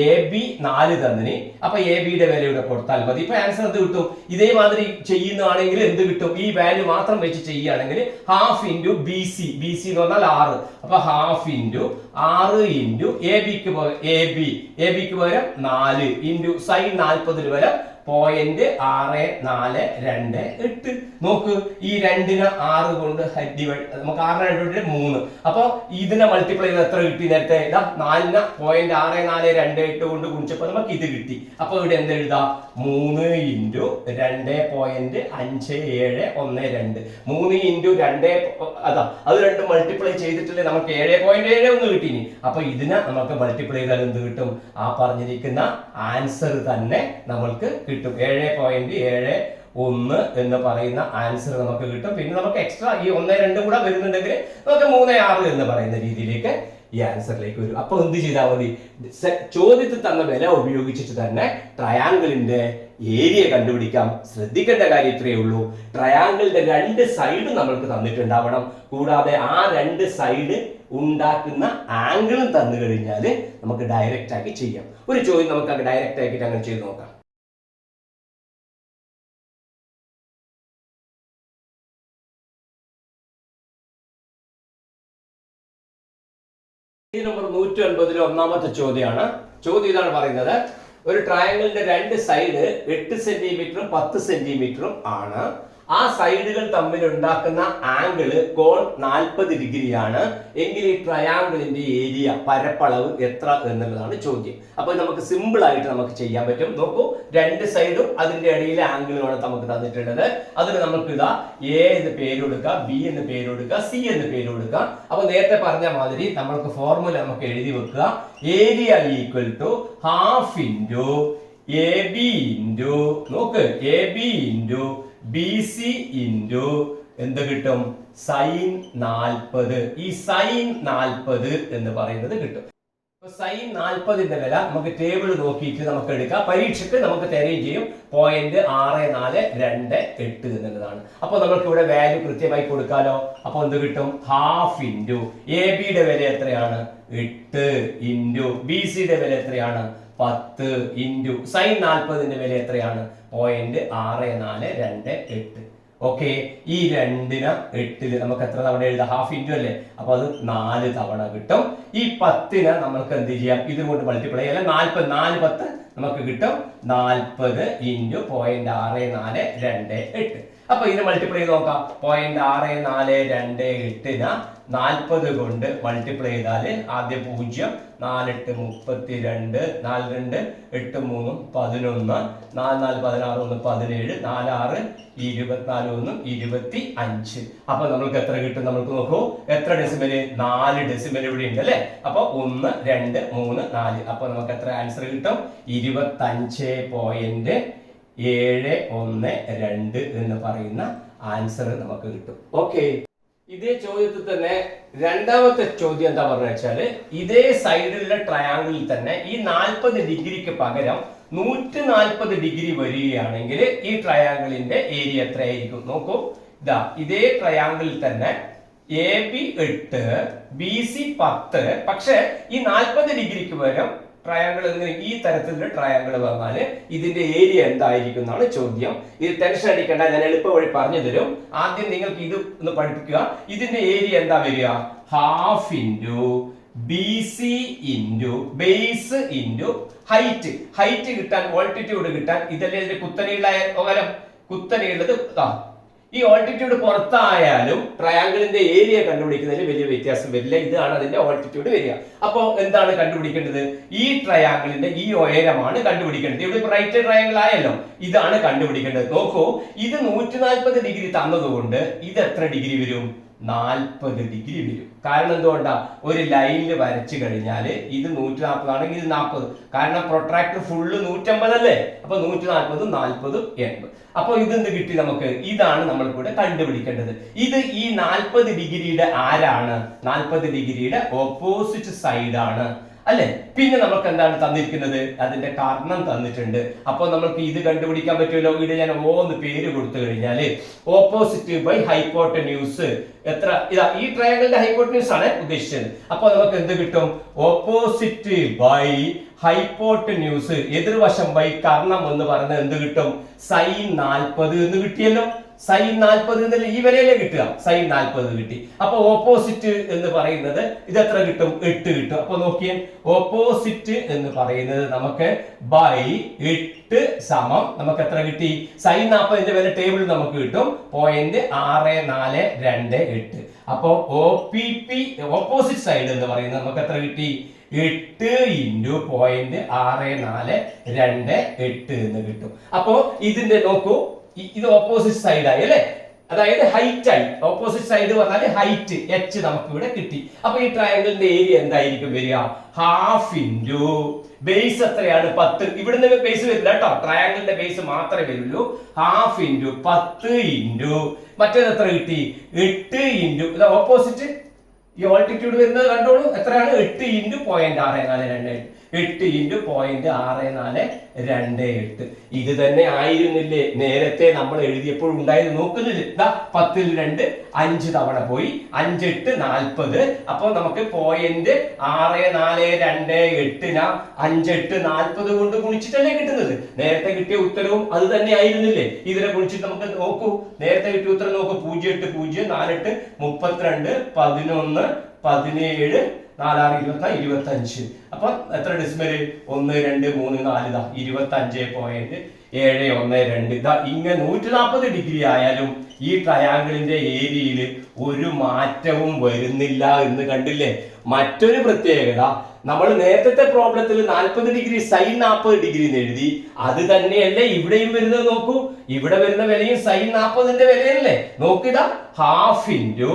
എ ബി 4 തന്നിന്. അപ്പൊ എ ബിയുടെ വില ഇവിടെ കൊടുത്താൽ മതി. ഇപ്പൊ ആൻസർ എന്ത് കിട്ടും? ഇതേമാതിരി ചെയ്യുന്നതാണെങ്കിൽ എന്ത് കിട്ടും? ഈ വാല്യൂ മാത്രം വെച്ച് ചെയ്യുകയാണെങ്കിൽ ഹാഫ് ഇൻറ്റു ബി സി എന്ന് പറഞ്ഞാൽ 6. അപ്പൊ ഹാഫ് ഇൻറ്റു 6 ഇൻറ്റു എ ബിക്ക് പകരം 4 ഇൻറ്റു സൈൻ 40 വരെ 0.6428. നോക്ക്, ഈ 2നെ 6 കൊണ്ട് ഡിവൈഡ്, നമുക്ക് 6 2 3. അപ്പൊ ഇതിനെ മൾട്ടിപ്ലൈ ചെയ്ത് എത്ര കിട്ടി? നേരത്തെ 4നെ 0.6428 കൊണ്ട് ഗുണിച്ചപ്പോ നമുക്ക് ഇത് കിട്ടി. അപ്പൊ ഇവിടെ എന്ത് എഴുതാം? 3 ഇൻറ്റു 2.5712. 3 ഇൻറ്റു 2 അത് രണ്ടും മൾട്ടിപ്ലൈ ചെയ്തിട്ടില്ലേ നമുക്ക് 7.71 കിട്ടിനി. അപ്പൊ ഇതിനെ നമുക്ക് മൾട്ടിപ്ലൈ ചെയ്താൽ എന്ത് കിട്ടും? ആ പറഞ്ഞിരിക്കുന്ന ആൻസർ തന്നെ നമ്മൾക്ക് കിട്ടും. 7.71 എന്ന് പറയുന്ന ആൻസർ നമുക്ക് കിട്ടും. പിന്നെ നമുക്ക് എക്സ്ട്രാ ഈ 1 2 കൂടെ വരുന്നുണ്ടെങ്കിൽ നമുക്ക് 3 6 എന്ന് പറയുന്ന രീതിയിലേക്ക് ഈ ആൻസറിലേക്ക് വരും. അപ്പൊ എന്ത് ചെയ്താൽ മതി? ചോദ്യത്തിൽ തന്ന വില ഉപയോഗിച്ചിട്ട് തന്നെ ട്രയാങ്കിളിന്റെ ഏരിയ കണ്ടുപിടിക്കാം. ശ്രദ്ധിക്കേണ്ട കാര്യം ഇത്രയേ ഉള്ളൂ, ട്രയാങ്കിളിന്റെ 2 സൈഡ് നമ്മൾക്ക് തന്നിട്ടുണ്ടാവണം. കൂടാതെ ആ 2 സൈഡ് ഉണ്ടാക്കുന്ന ആംഗിളും തന്നു കഴിഞ്ഞാൽ നമുക്ക് ഡയറക്റ്റ് ആക്കി ചെയ്യാം. ഒരു ചോദ്യം നമുക്ക് ഡയറക്റ്റ് ആക്കിയിട്ട് അങ്ങനെ ചെയ്ത് നോക്കാം. നമ്പർ 109 ഒന്നാമത്തെ ചോദ്യമാണ്. ചോദ്യം ഇതാണ് പറയുന്നത്: ഒരു ട്രയാങ്കിളിന്റെ 2 സൈഡ് 8 സെന്റിമീറ്ററും 10 സെന്റിമീറ്ററും ആണ്. ആ സൈഡുകൾ തമ്മിൽ ഉണ്ടാക്കുന്ന ആംഗിള് കോൺ 40 ഡിഗ്രിയാണ് എങ്കിൽ ഈ ട്രയാങ്കിളിന്റെ ഏരിയ പരപ്പളവ് എത്ര എന്നുള്ളതാണ് ചോദ്യം. അപ്പൊ നമുക്ക് സിമ്പിൾ ആയിട്ട് നമുക്ക് ചെയ്യാൻ പറ്റും. നോക്കൂ, 2 സൈഡും അതിന്റെ ഇടയിലെ ആംഗിളുമാണ് നമുക്ക് തന്നിട്ടുള്ളത്. അതിന് നമുക്ക് എ എന്ന് പേര് കൊടുക്കുക, ബി എന്ന് പേര് കൊടുക്കുക, സി എന്ന് പേര് കൊടുക്കുക. അപ്പൊ നേരത്തെ പറഞ്ഞ മാതിരി നമ്മൾക്ക് ഫോർമുല നമുക്ക് എഴുതി വെക്കുക. Area equal to half into a b into നോക്ക് a b into b c into എന്ത് കിട്ടും? സൈൻ 40. ഈ സൈൻ 40 എന്ന് പറയുന്നത് കിട്ടും. സൈൻ 40ന്റെ വില നമുക്ക് ടേബിൾ നോക്കിയിട്ട് നമുക്ക് എടുക്കാം. പരീക്ഷയ്ക്ക് നമുക്ക് തരുകയും ചെയ്യും. 0.6428 എന്നുള്ളതാണ്. അപ്പൊ നമുക്ക് ഇവിടെ വാല്യൂ കൃത്യമായി കൊടുക്കാലോ. അപ്പൊ എന്ത് കിട്ടും? ഹാഫ് ഇൻറ്റു എ ബിയുടെ വില എത്രയാണ്? 8 ഇൻറ്റു ബി സിയുടെ വില എത്രയാണ്? 10 ഇൻറ്റു സൈൻ 40ന്റെ വില എത്രയാണ്? 0.6428. ഓക്കെ, ഈ 2നെ 8 നമുക്ക് എത്ര തവണ എഴുതാം? ഹാഫ് ഇൻറ്റു അല്ലേ, അപ്പൊ അത് 4 തവണ കിട്ടും. ഈ 10നെ നമുക്ക് എന്ത് ചെയ്യാം? ഇത് കൊണ്ട് മൾട്ടിപ്ലൈ അല്ല 40 4 10 നമുക്ക് കിട്ടും 40 ഇൻറ്റു 0.6428. അപ്പൊ ഇതിനെ മൾട്ടിപ്ലൈ ചെയ്ത് നോക്കാം. 0.6428നെ 40 കൊണ്ട് മൾട്ടിപ്ലൈ ചെയ്താല് ആദ്യം 0 4 8 32 4 2 8 3 11 4 4 16 1 17 4 6 24 1 25. അപ്പൊ നമ്മൾക്ക് എത്ര കിട്ടും? നമുക്ക് നോക്കൂ, എത്ര ഡെസിമല്? 4 ഡെസിമൽ ഇവിടെ ഉണ്ട് അല്ലെ. അപ്പൊ 1 2 3 4. അപ്പൊ നമുക്ക് എത്ര ആൻസർ കിട്ടും? 25.712 എന്ന് പറയുന്ന ആൻസർ നമുക്ക് കിട്ടും. ഓക്കെ, ഇതേ ചോദ്യത്തിൽ തന്നെ രണ്ടാമത്തെ ചോദ്യം എന്താ പറഞ്ഞു വെച്ചാല്, ഇതേ സൈഡിലുള്ള ട്രയാങ്കിളിൽ തന്നെ ഈ 40 ഡിഗ്രിക്ക് പകരം 140 ഡിഗ്രി വരികയാണെങ്കിൽ ഈ ട്രയാങ്കിളിന്റെ ഏരിയ എത്രയായിരിക്കും? നോക്കൂ, ഇതാ ഇതേ ട്രയാങ്കിളിൽ തന്നെ AB 8 BC 10, പക്ഷെ ഈ 40 ഡിഗ്രിക്ക് പകരം ട്രയാങ്കിൾ ഈ തരത്തിലുള്ള ട്രയാങ്കിൾ വന്നാൽ ഇതിന്റെ ഏരിയ എന്തായിരിക്കും എന്നാണ് ചോദ്യം. ഇത് ടെൻഷൻ അടിക്കേണ്ട, ഞാൻ എളുപ്പ വഴി പറഞ്ഞു തരും. ആദ്യം നിങ്ങൾക്ക് ഇത് ഒന്ന് പഠിപ്പിക്കുക. ഇതിന്റെ ഏരിയ എന്താ വരിക? Half into BC into base into height. Height കിട്ടാൻ, ഓൾട്ടിറ്റ്യൂഡ് കിട്ടാൻ ഇതല്ലേ ഇതിന്റെ കുത്തനെയുള്ള പകരം കുത്തനെയുള്ളത്. ഈ ഓൾട്ടിറ്റ്യൂഡ് പുറത്തായാലും ട്രയാങ്കിളിന്റെ ഏരിയ കണ്ടുപിടിക്കുന്നതിൽ വലിയ വ്യത്യാസം വരില്ല. ഇതാണ് അതിന്റെ ഓൾട്ടിറ്റ്യൂഡ് വരിക. അപ്പോൾ എന്താണ് കണ്ടുപിടിക്കേണ്ടത്? ഈ ട്രയാങ്കിളിന്റെ ഈ ഉയരമാണ് കണ്ടുപിടിക്കേണ്ടത്. ഇവിടെ ഇപ്പൊ റൈറ്റ് ട്രയാങ്കിൾ ആയല്ലോ, ഇതാണ് കണ്ടുപിടിക്കേണ്ടത്. നോക്കൂ, ഇത് 140 ഡിഗ്രി തന്നതുകൊണ്ട് ഇത് എത്ര ഡിഗ്രി വരും? 40 ഡിഗ്രി വരും. കാരണം എന്തുകൊണ്ടാ? ഒരു ലൈനിൽ വരച്ചു കഴിഞ്ഞാൽ ഇത് 140 ആണെങ്കിൽ ഇത് 40. കാരണം പ്രൊട്രാക്ടർ ഫുള്ള് 150 അല്ലേ. അപ്പൊ 140 40 80. അപ്പൊ ഇതെന്ത് കിട്ടി നമുക്ക്? ഇതാണ് നമ്മൾ കൂടെ കണ്ടുപിടിക്കേണ്ടത്. ഇത് ഈ 40 ഡിഗ്രിയുടെ ആരാണ്? 40 ഡിഗ്രിയുടെ ഓപ്പോസിറ്റ് സൈഡ് ആണ് അല്ലെ. പിന്നെ നമുക്ക് എന്താണ് തന്നിരിക്കുന്നത്? അതിന്റെ കർണം തന്നിട്ടുണ്ട്. അപ്പൊ നമുക്ക് ഇത് കണ്ടുപിടിക്കാൻ പറ്റുമല്ലോ. ഇവിടെ ഞാൻ ഓന്ന് പേര് കൊടുത്തു കഴിഞ്ഞാല് ഓപ്പോസിറ്റ് ബൈ ഹൈപ്പോട്ടന്യൂസ് എത്ര? ഇതാ ഈ ട്രയാങ്കിളിന്റെ ഹൈപ്പോട്ടന്യൂസ് ആണ് ഉദ്ദേശിച്ചത്. അപ്പൊ നമുക്ക് എന്ത് കിട്ടും? Opposite by hypotenuse, എതിർവശം by Karnam എന്ന് പറയുന്നത് എന്ത് കിട്ടും? sin 40 എന്ന് കിട്ടിയല്ലോ. sin 40 എന്നല്ലേ ഈ വിലയിലേ കിട്ടുക. sin 40 കിട്ടി. അപ്പൊ ഓപ്പോസിറ്റ് എന്ന് പറയുന്നത് ഇത് എത്ര കിട്ടും? 8 കിട്ടും. അപ്പൊ നോക്കിയേ, ഓപ്പോസിറ്റ് എന്ന് പറയുന്നത് നമുക്ക് ബൈ 8 സമം നമുക്ക് എത്ര കിട്ടി? sin 40ന്റെ വില ടേബിൾ നമുക്ക് കിട്ടും 0.6428. അപ്പൊ OPP ഓപ്പോസിറ്റ് സൈഡ് എന്ന് പറയുന്നത് നമുക്ക് എത്ര കിട്ടി? 8 ഇൻറ്റു 0.6428 എന്ന് കിട്ടും. അപ്പോ ഇതിന്റെ നോക്കൂ, ഇത് ഓപ്പോസിറ്റ് സൈഡ് ആയി അല്ലെ, അതായത് ഹൈറ്റ് ആയി. ഓപ്പോസിറ്റ് സൈഡ് പറഞ്ഞാൽ ഹൈറ്റ് h നമുക്ക് ഇവിടെ കിട്ടി. അപ്പൊ ഈ ട്രയാങ്കിളിന്റെ ഏരിയ എന്തായിരിക്കും വരിക? ഹാഫ് ഇൻറ്റു ബേസ് എത്രയാണ്? 10. ഇവിടുന്ന് ബേസ് വരില്ല കേട്ടോ, ട്രയാങ്കിളിന്റെ ബേസ് മാത്രമേ വരുള്ളൂ. ഹാഫ് ഇൻറ്റു 10 ഇൻറ്റു മറ്റേത് എത്ര കിട്ടി? 8 ഇൻറ്റു ഓപ്പോസിറ്റ് ഈ ഓൾട്ടിറ്റ്യൂഡ് വരുന്നത് കണ്ടോളൂ, എത്രയാണ്? 8 ഇൻറ്റു 0.6428. 8 ഇൻറ്റു 0.6428. ഇത് തന്നെ ആയിരുന്നില്ലേ നേരത്തെ നമ്മൾ എഴുതിയപ്പോൾ ഉണ്ടായത്? നോക്കുന്നില്ല, 10ൽ 2 5 തവണ പോയി, 5 8 40. അപ്പൊ നമുക്ക് 0.6428 5 8 40 കൊണ്ട് ഗുണിച്ചിട്ടല്ലേ കിട്ടുന്നത്. നേരത്തെ കിട്ടിയ ഉത്തരവും അത് തന്നെ ആയിരുന്നില്ലേ? ഇതിനെ ഗുണിച്ചിട്ട് നമുക്ക് നോക്കൂ, നേരത്തെ കിട്ടിയ ഉത്തരം നോക്കൂ. 0 8 0 4 8 32 11 17 4 6 24 25. അപ്പൊ എത്ര ഡെസിമല്? 1 2 3 4 25.712. ഇതാ ഇങ്ങനെ 140 ഡിഗ്രി ആയാലും ഈ ട്രയാങ്കിളിന്റെ ഏരിയയിൽ ഒരു മാറ്റവും വരുന്നില്ല എന്ന് കണ്ടില്ലേ. മറ്റൊരു പ്രത്യേകത, നമ്മൾ നേരത്തെ പ്രോബ്ലത്തിൽ 40 ഡിഗ്രി sin 40 ഡിഗ്രി എഴുതി. അത് തന്നെയല്ലേ ഇവിടെയും വരുന്നത്. നോക്കൂ, ഇവിടെ വരുന്ന വിലയും sin 40ന്റെ വിലയല്ലേ. നോക്കിതാ, ഹാഫ് ഇൻറ്റു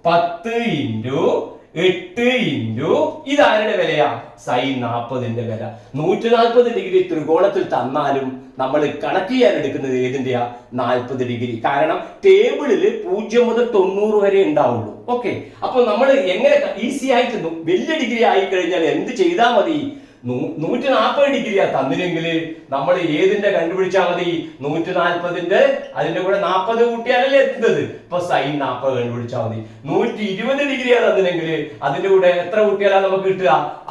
10 ഇൻറ്റു 8 ഇൻറ്റു ഇതാരുടെ വിലയാ? sin 40ന്റെ വില. 140 ഡിഗ്രി ത്രികോണത്തിൽ തന്നാലും നമ്മൾ കണക്ട് ചെയ്യാൻ എടുക്കുന്നത് ഏതിന്റെയാ? 40 ഡിഗ്രി. കാരണം ടേബിളിൽ 0 മുതൽ 90 വരെ ഉണ്ടാവുള്ളൂ. ഓക്കെ, അപ്പൊ നമ്മൾ എങ്ങനെ ഈസി ആയിട്ട് വലിയ ഡിഗ്രി ആയി കഴിഞ്ഞാൽ എന്ത് ചെയ്താൽ മതി? 140 ഡിഗ്രിയാ തന്നില്ലെങ്കിൽ നമ്മൾ ഏതിന്റെ കണ്ടുപിടിച്ചാൽ മതി? 140ന്റെ അതിന്റെ കൂടെ 40 കൂട്ടിയാലല്ലേ എത്തുന്നത്. ഇപ്പൊ sin 40 കണ്ടുപിടിച്ചാൽ മതി. 120 ഡിഗ്രിയാ തന്നില്ലെങ്കിൽ അതിന്റെ കൂടെ എത്ര കൂട്ടിയാലാ നമുക്ക് കിട്ടുക?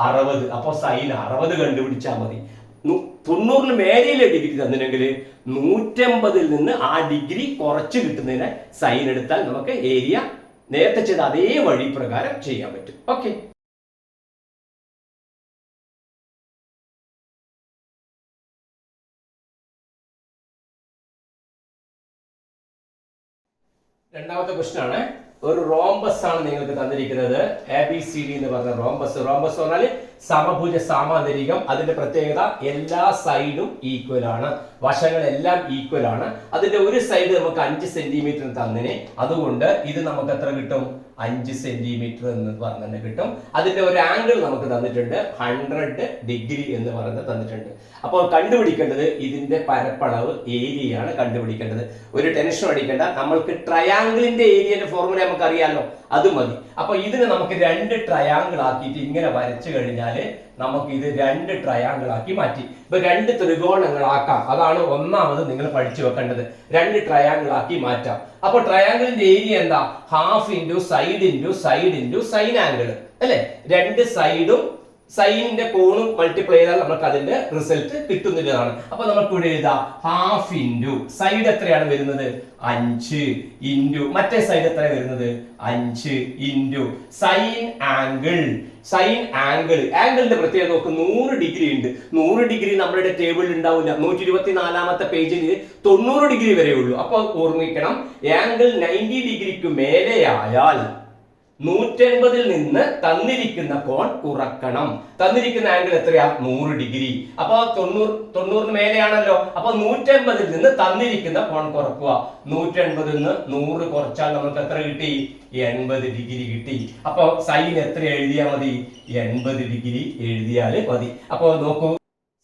60. അപ്പൊ sin 60 കണ്ടുപിടിച്ചാൽ മതി. 90 മേലെയിലെ ഡിഗ്രി തന്നിട്ടുണ്ടെങ്കിൽ 150 നിന്ന് ആ ഡിഗ്രി കുറച്ച് കിട്ടുന്നതിനെ സൈൻ എടുത്താൽ നമുക്ക് ഏരിയ നേരത്തെ ചെയ്ത അതേ വഴി പ്രകാരം ചെയ്യാൻ പറ്റും. ഓക്കെ. രണ്ടാമത്തെ ക്വസ്റ്റ്യൻ ആണ്. ഒരു റോംബസ് ആണ് നിങ്ങൾക്ക് തന്നിരിക്കുന്നത്. ABCD എന്ന് പറഞ്ഞ റോംബസ്. റോംബസ് പറഞ്ഞാൽ സമഭുജ സാമാന്തരികം. അതിന്റെ പ്രത്യേകത എല്ലാ സൈഡും ഈക്വൽ ആണ്, വശങ്ങളെല്ലാം ഈക്വൽ ആണ്. അതിന്റെ ഒരു സൈഡ് നമുക്ക് 5 സെന്റിമീറ്റർ തന്നിനെ, അതുകൊണ്ട് ഇത് നമുക്ക് എത്ര കിട്ടും? 5 സെന്റിമീറ്റർ എന്ന് പറഞ്ഞ് കിട്ടും. അതിന്റെ ഒരു ആംഗിൾ നമുക്ക് തന്നിട്ടുണ്ട്, 100 ഡിഗ്രി എന്ന് പറയുന്നത് തന്നിട്ടുണ്ട്. അപ്പോൾ കണ്ടുപിടിക്കേണ്ടത് ഇതിന്റെ പരപ്പളവ്, ഏരിയയാണ് കണ്ടുപിടിക്കേണ്ടത്. ഒരു ടെൻഷൻ അടിക്കേണ്ട, നമ്മൾക്ക് ട്രയാങ്കിളിന്റെ ഏരിയന്റെ ഫോർമുല നമുക്ക് അറിയാലോ, അത് മതി. അപ്പൊ ഇതിനെ നമുക്ക് 2 ട്രയാങ്കിൾ ആക്കിയിട്ട് ഇങ്ങനെ വരച്ചു കഴിഞ്ഞാല് നമുക്ക് ഇത് 2 ട്രയാങ്കിൾ ആക്കി മാറ്റി. ഇപ്പൊ 2 ത്രികോണങ്ങളാക്കാം. അതാണ് ഒന്നാമത് നിങ്ങൾ പഠിച്ചു വെക്കേണ്ടത്. 2 ട്രയാങ്കിൾ ആക്കി മാറ്റാം. അപ്പൊ ട്രയാങ്കിളിന്റെ ഏരിയ എന്താ? Half into side into side into sine angle അല്ലെ? 2 സൈഡും സൈനിന്റെ കോണും മൾട്ടിപ്ലൈ ചെയ്താൽ നമുക്ക് അതിന്റെ റിസൾട്ട് കിട്ടുന്നതാണ്. അപ്പൊ നമുക്ക് ഇവിടെ എഴുതാം ഹാഫ് ഇൻറ്റു സൈഡ് എത്രയാണ് വരുന്നത്? 5 ഇൻറ്റു മറ്റേ സൈഡ് എത്ര വരുന്നത്? 5 into sine angle. Sine angle, ആംഗിളിന്റെ പ്രത്യേകത നോക്ക്, 100 ഡിഗ്രി ഉണ്ട്. 100 ഡിഗ്രി നമ്മുടെ ടേബിളിൽ ഉണ്ടാവില്ല. 124ാമത്തെ പേജിൽ 90 ഡിഗ്രി വരെ ഉള്ളൂ. അപ്പൊ ഓർമ്മിക്കണം, ആംഗിൾ 90 ഡിഗ്രിക്ക് മേലെയായാൽ 180 നിന്ന് തന്നിരിക്കുന്ന കോൺ കുറക്കണം. തന്നിരിക്കുന്ന ആംഗിൾ എത്രയാ? 100 ഡിഗ്രി. അപ്പൊ 90 മേലെയാണല്ലോ. അപ്പൊ 180 നിന്ന് തന്നിരിക്കുന്ന കോൺ കുറക്കുക. 180 നിന്ന് 100 കുറച്ചാൽ നമുക്ക് എത്ര കിട്ടി? 80 ഡിഗ്രി കിട്ടി. അപ്പൊ സൈൻ എത്ര എഴുതിയാൽ മതി? 80 ഡിഗ്രി എഴുതിയാൽ മതി. അപ്പൊ നോക്കൂ,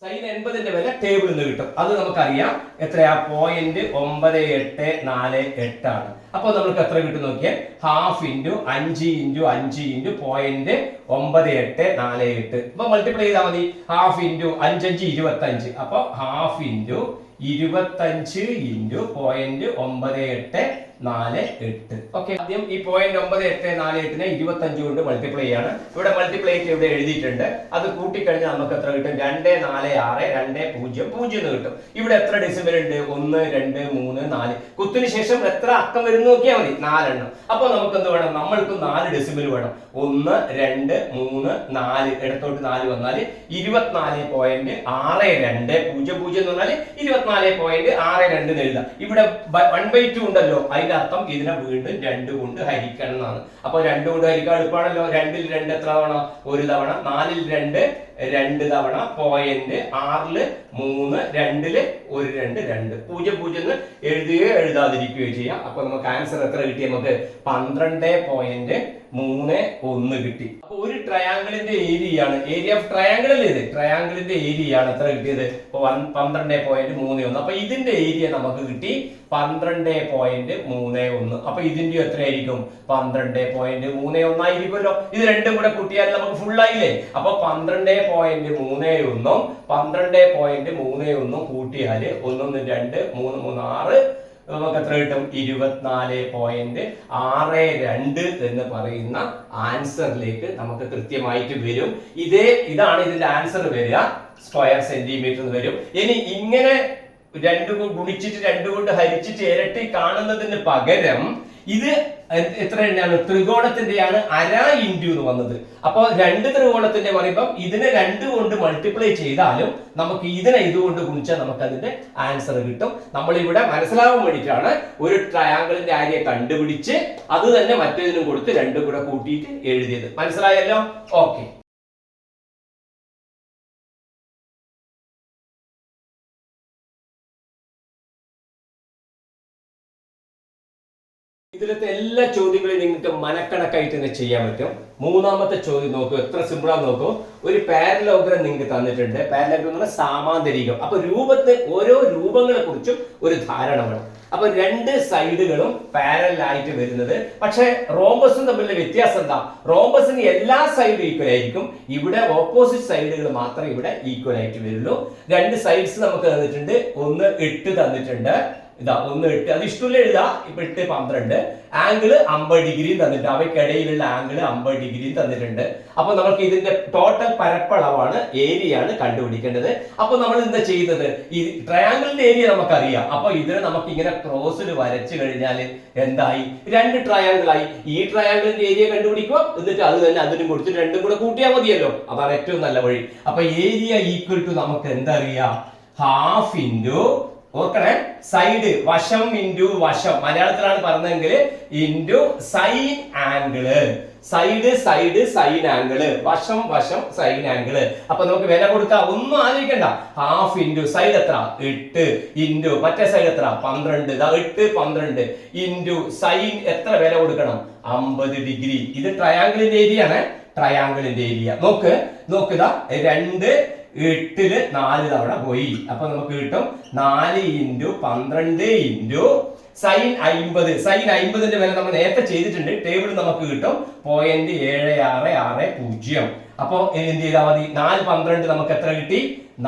സൈൻ 80ന്റെ വില ടേബിളിൽ നിന്ന് കിട്ടും. അത് നമുക്കറിയാം. എത്രയാ? 0.9848 ആണ്. അപ്പൊ നമുക്ക് എത്ര കിട്ടും നോക്കിയാൽ, ഹാഫ് ഇൻറ്റു 5 ഇൻറ്റു 5 ഇൻറ്റു 0.9848. അപ്പൊ മൾട്ടിപ്ലൈ ചെയ്താൽ മതി. Half into 5 5 25. അപ്പൊ ഹാഫ് ഇൻറ്റു 25 ഇൻറ്റു 0.9848. ഓക്കെ. ആദ്യം ഈ 0.9848നെ 25 കൊണ്ട് മൾട്ടിപ്ലൈ ചെയ്യാണ്. ഇവിടെ മൾട്ടിപ്ലൈ ഇവിടെ എഴുതിയിട്ടുണ്ട്. അത് കൂട്ടിക്കഴിഞ്ഞാൽ നമുക്ക് എത്ര കിട്ടും? 24620 എന്ന് കിട്ടും. ഇവിടെ എത്ര ഡെസിമൽ ഉണ്ട്? 1 2 3 4. കുത്തിന് ശേഷം എത്ര അക്കം വരുന്നു നോക്കിയാൽ മതി, 4 എണ്ണം. അപ്പൊ നമുക്ക് എന്ത് വേണം? നമ്മൾക്ക് 4 ഡെസിമൽ വേണം. 1 2 3 4, ഇടത്തോട്ട് 4 വന്നാൽ 24.6200 എന്ന് പറഞ്ഞാൽ 24.62 എഴുതാം. ഇവിടെ 1/2 ഉണ്ടല്ലോ, അതിന്റെ അർത്ഥം ഇതിനെ വീണ്ടും 2 കൊണ്ട് ഹരിക്കണം എന്നാണ്. അപ്പൊ 2 കൊണ്ട് ഹരിക്കാൻ എളുപ്പമാണല്ലോ. 2ൽ 2 എത്ര തവണ? 1 തവണ. 4ൽ 2 2 തവണ. 0.6ൽ 3, 2ൽ 1 2 2. 0 എന്ന് എഴുതുകയോ എഴുതാതിരിക്കുകയോ ചെയ്യാം. അപ്പൊ നമുക്ക് ആൻസർ എത്ര കിട്ടി? നമുക്ക് 12.31 കിട്ടി. അപ്പൊ ഒരു ട്രയാങ്കിളിന്റെ ഏരിയയാണ്, ഏരിയ ഓഫ് ട്രയാങ്കിൾ അല്ലേ ഇത്? ട്രയാങ്കിളിന്റെ ഏരിയയാണ് എത്ര കിട്ടിയത്? 12.31. അപ്പൊ ഇതിന്റെ ഏരിയ നമുക്ക് കിട്ടി 12.31. അപ്പൊ ഇതിന്റെ എത്രയായിരിക്കും? 12.31 ആയിരിക്കുമല്ലോ. ഇത് രണ്ടും കൂടെ കൂട്ടിയാൽ നമുക്ക് ഫുൾ ആയില്ലേ? അപ്പൊ 12.31 12.31 കൂട്ടിയാൽ 1 1 2 3 3 6 നമുക്ക് എത്ര കിട്ടും? 24.62 എന്ന് പറയുന്ന ആൻസറിലേക്ക് നമുക്ക് കൃത്യമായിട്ട് വരും. ഇതാണ് ഇതിന്റെ ആൻസർ വരിക. സ്ക്വയർ സെന്റിമീറ്റർ വരും. ഇനി ഇങ്ങനെ 2 ഗുണിച്ചിട്ട് 2 കൊണ്ട് ഹരിച്ചിട്ട് ഇരട്ടി കാണുന്നതിന് പകരം ഇത് എത്ര തന്നെയാണ്? ത്രികോണത്തിന്റെയാണ് അര ഇൻറ്റു എന്ന് വന്നത്. അപ്പൊ 2 ത്രികോണത്തിന്റെ പറയുമ്പോൾ ഇതിനെ 2 കൊണ്ട് മൾട്ടിപ്ലൈ ചെയ്താലും നമുക്ക് ഇതിനെ ഇതുകൊണ്ട് ഗുണിച്ചാൽ നമുക്ക് അതിന്റെ ആൻസർ കിട്ടും. നമ്മൾ ഇവിടെ മനസ്സിലാവാൻ വേണ്ടിയിട്ടാണ് ഒരു ട്രയാങ്കിളിന്റെ ഏരിയ കണ്ടുപിടിച്ച് അത് തന്നെ മറ്റേതിനും കൊടുത്ത് 2 കൂടെ കൂട്ടിയിട്ട് എഴുതിയത്. മനസ്സിലായല്ലോ? ഓക്കെ. ഇതിലത്തെ എല്ലാ ചോദ്യങ്ങളും നിങ്ങൾക്ക് മനക്കണക്കായിട്ട് തന്നെ ചെയ്യാൻ പറ്റും. മൂന്നാമത്തെ ചോദ്യം നോക്കൂ, എത്ര സിമ്പിളാന്ന് നോക്കൂ. ഒരു പാരലോഗ്രാം നിങ്ങൾക്ക് തന്നിട്ടുണ്ട്. പാരലോഗ്രാം എന്ന് പറഞ്ഞാൽ സാമാന്തരികം. അപ്പൊ ഓരോ രൂപങ്ങളെ കുറിച്ചും ഒരു ധാരണ വേണം. അപ്പൊ 2 സൈഡുകളും പാരലൽ ആയിട്ട് വരുന്നത്. പക്ഷെ റോംബസും തമ്മിലുള്ള വ്യത്യാസം എന്താ? റോംബസിന് എല്ലാ സൈഡും ഈക്വൽ ആയിരിക്കും. ഇവിടെ ഓപ്പോസിറ്റ് സൈഡുകൾ മാത്രമേ ഇവിടെ ഈക്വൽ ആയിട്ട് വരുള്ളൂ. 2 സൈഡ്സ് നമുക്ക് തന്നിട്ടുണ്ട്. ഒന്ന് 8 തന്നിട്ടുണ്ട്, ഇതാ 1 8 അത് ഇഷ്ടമില്ല എഴുതാ. ഇപ്പൊ 8 12 ആംഗിള് 50 ഡിഗ്രി തന്നിട്ടുണ്ട്. അവയ്ക്കിടയിലുള്ള ആംഗിള് 50 ഡിഗ്രി തന്നിട്ടുണ്ട്. അപ്പൊ നമുക്ക് ഇതിന്റെ ടോട്ടൽ പരപ്പളവാണ്, ഏരിയ ആണ് കണ്ടുപിടിക്കേണ്ടത്. അപ്പൊ നമ്മൾ എന്താ ചെയ്യുന്നത്, ഈ ട്രയാങ്കിളിന്റെ ഏരിയ നമുക്കറിയാം. അപ്പൊ ഇതിനെ നമുക്ക് ഇങ്ങനെ ക്രോസിൽ വരച്ചു കഴിഞ്ഞാൽ എന്തായി, 2 ട്രയാങ്കിൾ ആയി. ഈ ട്രയാങ്കിളിന്റെ ഏരിയ കണ്ടുപിടിക്കുക, എന്നിട്ട് അത് തന്നെ അതിനും കൊടുത്ത് 2 കൂടെ കൂട്ടിയാൽ മതിയല്ലോ. അതാണ് ഏറ്റവും നല്ല വഴി. അപ്പൊ ഏരിയ ഈക്വൽ ടു നമുക്ക് എന്താ അറിയാം, ഹാഫ് ഇൻറ്റു, ഓർക്കണേ, സൈഡ് വശം ഇൻറ്റു വശം, മലയാളത്തിലാണ് പറഞ്ഞതെങ്കിൽ into sine angle. Side side sine angle, വശം വശം സൈൻ ആംഗിള്. അപ്പൊ നമുക്ക് വില കൊടുക്കാം, ഒന്നും ആലോചിക്കണ്ട. ഹാഫ് ഇൻറ്റു സൈഡ് എത്ര 8 ഇൻറ്റു മറ്റേ സൈഡ് എത്ര 12, 8 12 ഇൻറ്റു സൈൻ എത്ര വില കൊടുക്കണം 50 ഡിഗ്രി. ഇത് ട്രയാങ്കിളിന്റെ ഏരിയ ആണ്, ട്രയാങ്കിളിന്റെ ഏരിയ. നോക്കുക 2 8 4 തവണ പോയി. അപ്പൊ നമുക്ക് കിട്ടും 4 ഇൻറ്റു 12 ഇൻറ്റു സൈൻ 50. സൈൻ 50ന്റെ വില നമ്മൾ നേരത്തെ ചെയ്തിട്ടുണ്ട്, ടേബിൾ നമുക്ക് കിട്ടും 0.7660. അപ്പൊ എന്ത് ചെയ്താൽ മതി, 4 12 നമുക്ക് എത്ര കിട്ടി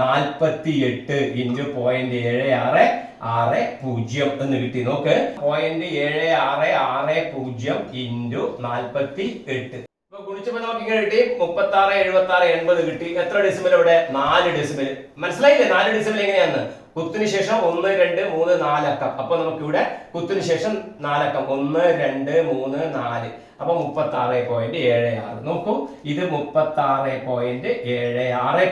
48 ഇൻറ്റു 0.7660 എന്ന് കിട്ടി. നോക്ക് 0.7660 ഇൻറ്റു 48. ഗുണിച്ചപ്പോ നമുക്ക് ഇങ്ങനെ കിട്ടി 36 76 80 കിട്ടി. എത്ര ഡെസിമൽ ഇവിടെ 4 ഡെസിമൽ. മനസ്സിലായില്ലേ 4 ഡെസിമൽ എങ്ങനെയാന്ന്, കുത്തിന് ശേഷം 1 2 3 4 അക്കം. അപ്പൊ നമുക്ക് ഇവിടെ കുത്തിന് ശേഷം 4 അക്കം 1 2 3 4. അപ്പൊ 36.76. നോക്കൂ, ഇത് 36.76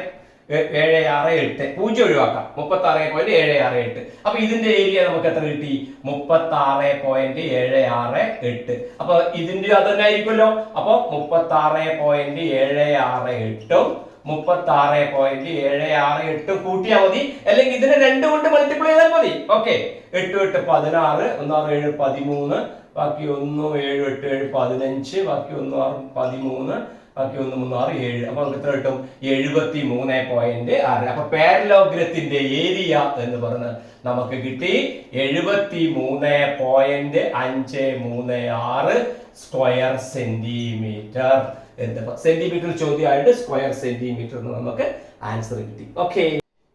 768 0 ഒഴിവാക്കാം, 36.768. അപ്പൊ ഇതിന്റെ ഏരിയ നമുക്ക് എത്ര കിട്ടി 36.768. അപ്പൊ ഇതിന്റെ അത് തന്നെ ആയിരിക്കുമല്ലോ. അപ്പൊ 36.768 36.768 കൂട്ടിയാൽ മതി, അല്ലെങ്കിൽ ഇതിനെ 2 കൊണ്ട് മൾട്ടിപ്ലൈ ചെയ്താൽ മതി. ഓക്കെ, 8 8 16, 1 6 7 13, ബാക്കി 1 7 8 7 15, ബാക്കി 1 6 13, ബാക്കി 1 3 6 7. അപ്പൊ നമുക്ക് എത്ര കിട്ടും 73.6. അപ്പൊ പാരലോഗ്രത്തിന്റെ ഏരിയ എന്ന് പറഞ്ഞ് നമുക്ക് കിട്ടി 73.536 സ്ക്വയർ സെന്റിമീറ്റർ. എന്താ സെന്റിമീറ്റർ ചോദ്യമായിട്ട് സ്ക്വയർ സെന്റിമീറ്റർ എന്ന് നമുക്ക് ആൻസർ കിട്ടി. ഓക്കെ,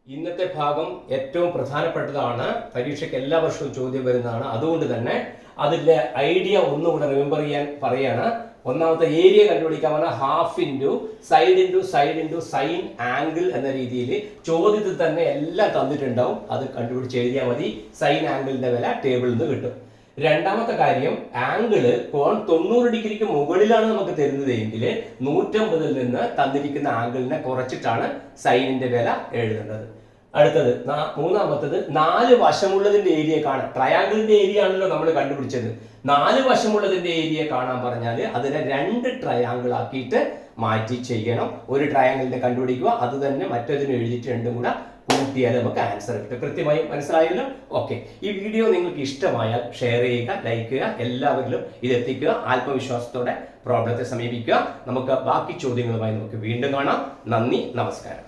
ഇന്നത്തെ ഭാഗം ഏറ്റവും പ്രധാനപ്പെട്ടതാണ്, പരീക്ഷയ്ക്ക് എല്ലാ വർഷവും ചോദ്യം വരുന്നതാണ്. അതുകൊണ്ട് തന്നെ അതിന്റെ ഐഡിയ ഒന്നുകൂടെ റിമെമ്പർ ചെയ്യാൻ പറയാണ്. ഒന്നാമത്തെ ഏരിയ കണ്ടുപിടിക്കാൻ പറഞ്ഞാൽ half into side into side into sine angle എന്ന രീതിയിൽ ചോദ്യത്തിൽ തന്നെ എല്ലാം തന്നിട്ടുണ്ടാവും. അത് കണ്ടുപിടിച്ച് എഴുതിയാൽ മതി. സൈൻ ആംഗിളിന്റെ വില ടേബിളിൽ നിന്ന് കിട്ടും. രണ്ടാമത്തെ കാര്യം, ആംഗിള് കോൺ 90 ഡിഗ്രിക്ക് മുകളിലാണ് നമുക്ക് തരുന്നത് എങ്കിൽ 150ൽ നിന്ന് തന്നിരിക്കുന്ന ആംഗിളിനെ കുറച്ചിട്ടാണ് സൈനിന്റെ വില എഴുതേണ്ടത്. അടുത്തത് മൂന്നാമത്തത് 4 വശമുള്ളതിന്റെ ഏരിയ കാണാൻ. ട്രയാങ്കിളിന്റെ ഏരിയ ആണല്ലോ നമ്മൾ കണ്ടുപിടിച്ചത്. 4 വശമുള്ളതിന്റെ ഏരിയ കാണാൻ പറഞ്ഞാൽ അതിനെ 2 ട്രയാങ്കിൾ ആക്കിയിട്ട് മാറ്റി ചെയ്യണം. ഒരു ട്രയാങ്കിളിന്റെ കണ്ടുപിടിക്കുക, അത് തന്നെ മറ്റൊന്നിനും എഴുതിയിട്ട് 2 കൂടെ കൂട്ടിയാൽ നമുക്ക് ആൻസർ കിട്ടും. കൃത്യമായി മനസ്സിലായല്ലോ. ഓക്കെ, ഈ വീഡിയോ നിങ്ങൾക്ക് ഇഷ്ടമായാൽ ഷെയർ ചെയ്യുക, ലൈക്ക് ചെയ്യുക, എല്ലാവരിലും ഇത് എത്തിക്കുക. ആത്മവിശ്വാസത്തോടെ പ്രോബ്ലത്തെ സമീപിക്കുക. നമുക്ക് ബാക്കി ചോദ്യങ്ങളുമായി നമുക്ക് വീണ്ടും കാണാം. നന്ദി, നമസ്കാരം.